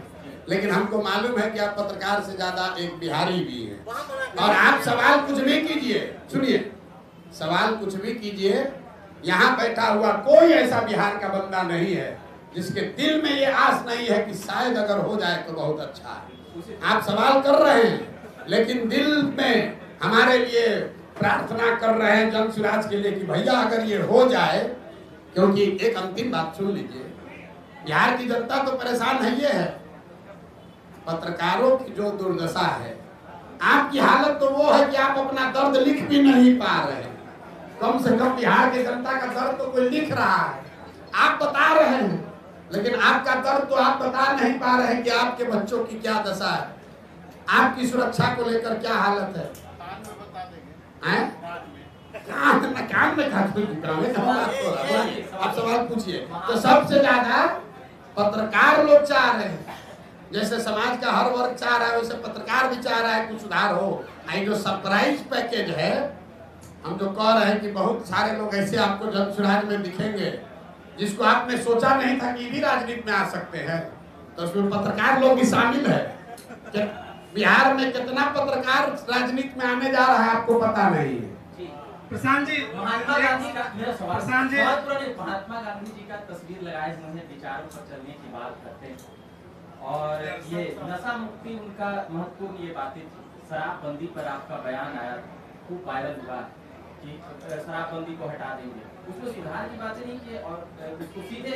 लेकिन हमको मालूम है कि आप पत्रकार से ज्यादा एक बिहारी भी हैं। और आप सवाल कुछ भी कीजिए, सुनिए, सवाल कुछ भी कीजिए, यहाँ बैठा हुआ कोई ऐसा बिहार का बंदा नहीं है जिसके दिल में ये आस नहीं है कि शायद अगर हो जाए तो बहुत अच्छा है। आप सवाल कर रहे हैं लेकिन दिल में हमारे लिए प्रार्थना कर रहे हैं जन सुराज के लिए कि भैया अगर ये हो जाए। क्योंकि एक अंतिम बात सुन लीजिए, बिहार की जनता तो परेशान है, ये है पत्रकारों की जो दुर्दशा है। आपकी हालत तो वो है कि आप अपना दर्द लिख भी नहीं पा रहे। कम से कम बिहार की जनता का दर्द तो कोई लिख रहा है, आप बता रहे हैं, लेकिन आपका दर्द तो आप बता नहीं पा रहे हैं कि आपके बच्चों की क्या दशा है, आपकी सुरक्षा को लेकर क्या हालत है। कान में आप सवाल पूछिए। तो सबसे ज्यादा पत्रकार लोग चाह रहे हैं, जैसे समाज का हर वर्ग चाह रहा है वैसे पत्रकार भी चाह रहा है कुछ सुधार हो। आई जो सरप्राइज पैकेज है, हम जो कह रहे हैं कि बहुत सारे लोग ऐसे आपको जन सुराज में दिखेंगे जिसको आपने सोचा नहीं था कि भी राजनीति में आ सकते हैं, तो उसमें पत्रकार लोग भी शामिल है। कि बिहार में कितना पत्रकार राजनीति में आने जा रहा है आपको पता नहीं है। प्रशांत जी, महात्मा गांधी का मेरा सवाल, प्रशांत जी, महात्मा गांधी जी का तस्वीर लगाए उन्होंने विचारों पर चलने की बात करते हैं और ये नशा मुक्ति उनका महत्वपूर्ण ये बातें थी। शराबबंदी पर आपका बयान आया, खूब वायरल हुआ। कि शराबबंदी को हटा देंगे, उसमें सुधार की बातें नहीं की और उसको सीधे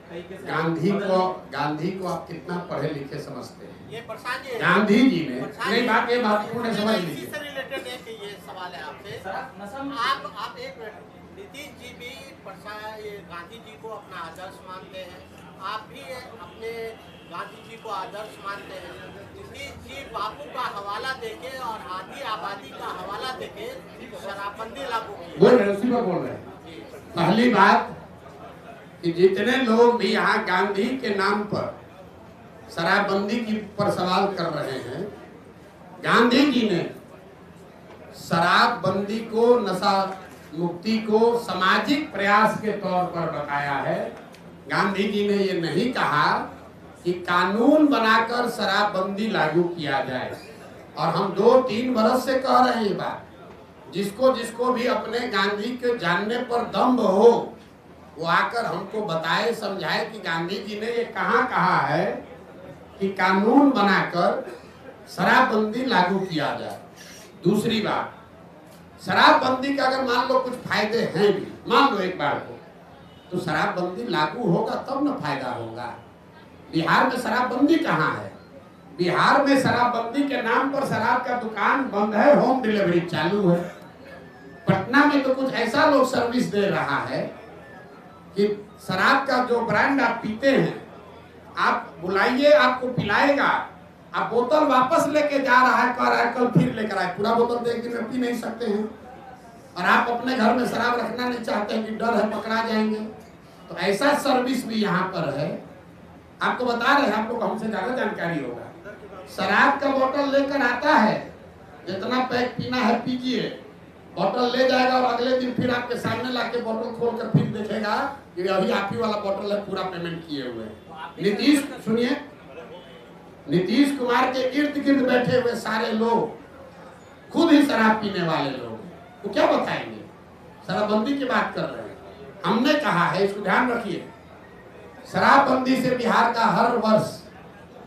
तरीके से गांधी को आप कितना पढ़े लिखे समझते हैं? ये प्रशांत जी, गांधी जी ने नहीं बात, ये महत्वपूर्ण समझ लीजिए। इसी से रिलेटेड है कि ये सवाल है आपसे। आप एक मिनट, नीतीश जी भी गांधी जी को अपना आदर्श मानते हैं, आप भी अपने गांधी जी को आदर्श मानते हैं। नीतीश जी बापू का हवाला देके और आधी आबादी का हवाला देके शराबबंदी लागू की। बोल रहे उसी पर बोल रहे हैं। पहली बात कि जितने लोग भी यहाँ गांधी के नाम पर शराबबंदी की पर सवाल कर रहे हैं, गांधी जी ने शराबबंदी को, नशा मुक्ति को सामाजिक प्रयास के तौर पर बताया है। गांधी जी ने ये नहीं कहा कि कानून बनाकर शराबबंदी लागू किया जाए। और हम 2-3 बरस से कह रहे हैं ये बात। जिसको जिसको भी अपने गांधी के जानने पर दम्भ हो, वो आकर हमको बताए, समझाए कि गांधी जी ने ये कहाँ कहा है कि कानून बनाकर शराबबंदी लागू किया जाए। दूसरी बात, शराबबंदी का अगर मान लो कुछ फायदे हैं भी, मान लो एक बार को, तो शराबबंदी लागू होगा तब ना फायदा होगा। बिहार में शराबबंदी कहाँ है? बिहार में शराबबंदी के नाम पर शराब का दुकान बंद है, होम डिलीवरी चालू है। पटना में तो कुछ ऐसा लोग सर्विस दे रहा है कि शराब का जो ब्रांड आप पीते हैं, आप बुलाइए, आपको पिलाएगा, आप बोतल वापस लेके जा रहा है, कह रहा है कल फिर लेकर आए। पूरा बोतल तो एक दिन में पी नहीं सकते हैं। और आप अपने घर में शराब रखना नहीं चाहते हैं कि डर है पकड़ा जाएंगे। तो ऐसा सर्विस भी यहाँ पर है। आपको बता रहे हैं, आपको हमसे ज्यादा जानकारी होगा। शराब का बोतल लेकर आता है, जितना पैक पीना है पीजिए, बोतल ले जाएगा और अगले दिन फिर आपके सामने लाके बोतल खोलकर फिर देखेगा कि अभी आप ही वाला बोतल है, पूरा पेमेंट किए हुए। नीतीश, सुनिए, नीतीश कुमार के इर्द गिर्द बैठे हुए सारे लोग खुद ही शराब पीने वाले लोग, वो क्या बताएंगे? शराबबंदी की बात कर रहे हैं। हमने कहा है, इसको ध्यान रखिए, शराबबंदी से बिहार का हर वर्ष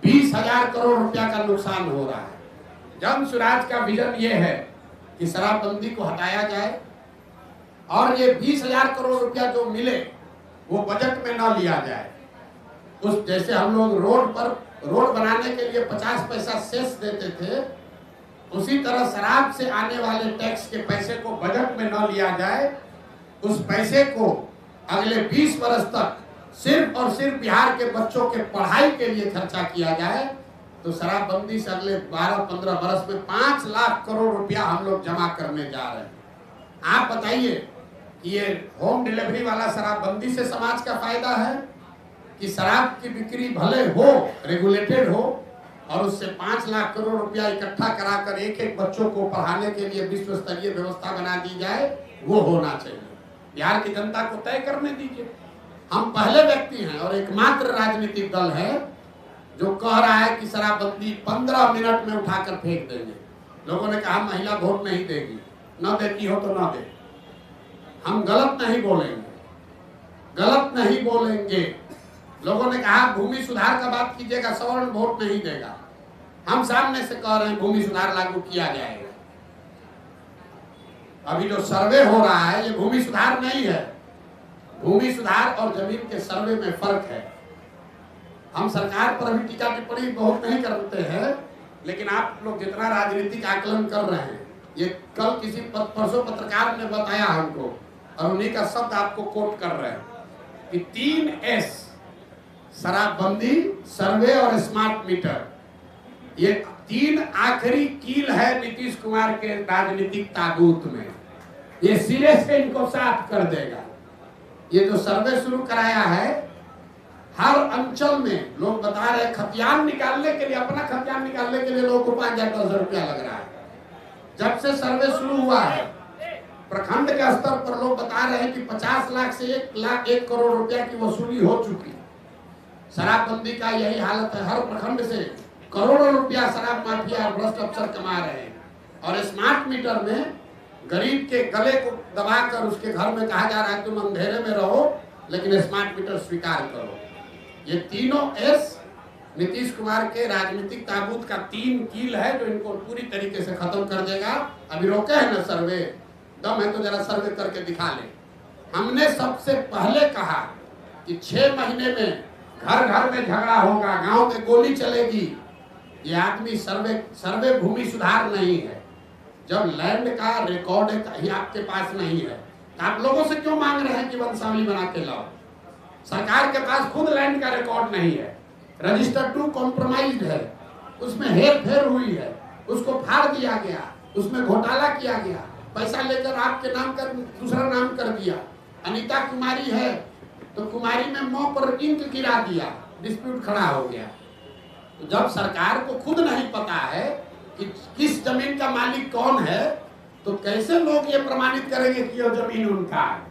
20,000 करोड़ रुपया का नुकसान हो रहा है। जन स्वराज का विजन ये है कि शराबबंदी को हटाया जाए और ये 20,000 करोड़ रुपया जो मिले वो बजट में न लिया जाए। उस जैसे हम लोग रोड बनाने के लिए 50 पैसा सेस देते थे, उसी तरह शराब से आने वाले टैक्स के पैसे को बजट में न लिया जाए। उस पैसे को अगले 20 वर्ष तक सिर्फ और सिर्फ बिहार के बच्चों के पढ़ाई के लिए खर्चा किया जाए। तो शराबबंदी से अगले 12-15 वर्ष में 5 लाख करोड़ रुपया हम लोग जमा करने जा रहे हैं। आप बताइए कि ये होम डिलीवरी वाला शराबबंदी से समाज का फायदा है कि शराब की बिक्री भले हो, रेगुलेटेड हो, और उससे 5 लाख करोड़ रुपया इकट्ठा कराकर एक बच्चों को पढ़ाने के लिए विश्व स्तरीय व्यवस्था बना दी जाए, वो होना चाहिए। बिहार की जनता को तय करने दीजिए। हम पहले व्यक्ति हैं और एकमात्र राजनीतिक दल है जो कह रहा है कि शराबबंदी 15 मिनट में उठाकर फेंक देंगे। लोगों ने कहा महिला वोट नहीं देगी, न देती हो तो न दे। हम गलत नहीं बोलेंगे, गलत नहीं बोलेंगे। लोगों ने कहा भूमि सुधार का बात कीजिएगा, सवर्ण वोट नहीं देगा। हम सामने से कह रहे हैं भूमि सुधार लागू किया जाएगा। अभी जो सर्वे हो रहा है ये भूमि सुधार नहीं है। भूमि सुधार और जमीन के सर्वे में फर्क है। हम सरकार पर अभी टीका टिप्पणी बहुत नहीं करते हैं, लेकिन आप लोग जितना राजनीतिक आकलन कर रहे हैं, ये कल किसी परसों पत्रकार ने बताया हमको, और उन्हीं का शब्द आपको कोट कर रहे हैं कि 3S, शराबबंदी, सर्वे और स्मार्ट मीटर, ये 3 आखिरी कील है नीतीश कुमार के राजनीतिक ताबूत में। ये सिरे से इनको साफ कर देगा। ये जो सर्वे शुरू कराया है, हर अंचल में लोग बता रहे हैं खतियान निकालने के लिए, अपना खतियान निकालने के लिए लोगों को 5,000-10,000 रुपया लग रहा है। जब से सर्वे शुरू हुआ है, प्रखंड के स्तर पर लोग बता रहे हैं कि 50 लाख से 1 करोड़ रुपया की वसूली हो चुकी। शराबबंदी का यही हालत है। हर प्रखंड से करोड़ों रुपया शराब माफिया और भ्रष्ट अफसर कमा रहे हैं। और स्मार्ट मीटर में गरीब के गले को दबाकर उसके घर में कहा जा रहा है तुम अंधेरे में रहो, लेकिन स्मार्ट मीटर स्वीकार करो। ये तीनों एस नीतीश कुमार के राजनीतिक ताबूत का 3 कील है जो इनको पूरी तरीके से खत्म कर देगा। अभी रोके हैं ना सर्वे, दम है तो जरा सर्वे करके दिखा ले। हमने सबसे पहले कहा कि 6 महीने में घर घर में झगड़ा होगा, गांव में गोली चलेगी। ये आदमी सर्वे भूमि सुधार नहीं है। जब लैंड का रिकॉर्ड कहीं आपके पास नहीं है तो आप लोगों से क्यों मांग रहे हैं कि वंशावली बना के लाओ? सरकार के पास खुद लैंड का रिकॉर्ड नहीं है, रजिस्टर 2 कॉम्प्रोमाइज्ड है, उसमें हेर फेर हुई है, उसको फाड़ दिया गया, उसमें घोटाला किया गया, पैसा लेकर आपके नाम कर दूसरा नाम कर दिया। अनीता कुमारी है तो कुमारी में मुंह पर इंक गिरा दिया, डिस्प्यूट खड़ा हो गया। तो जब सरकार को खुद नहीं पता है कि किस जमीन का मालिक कौन है तो कैसे लोग ये प्रमाणित करेंगे कि यह जमीन उनका है?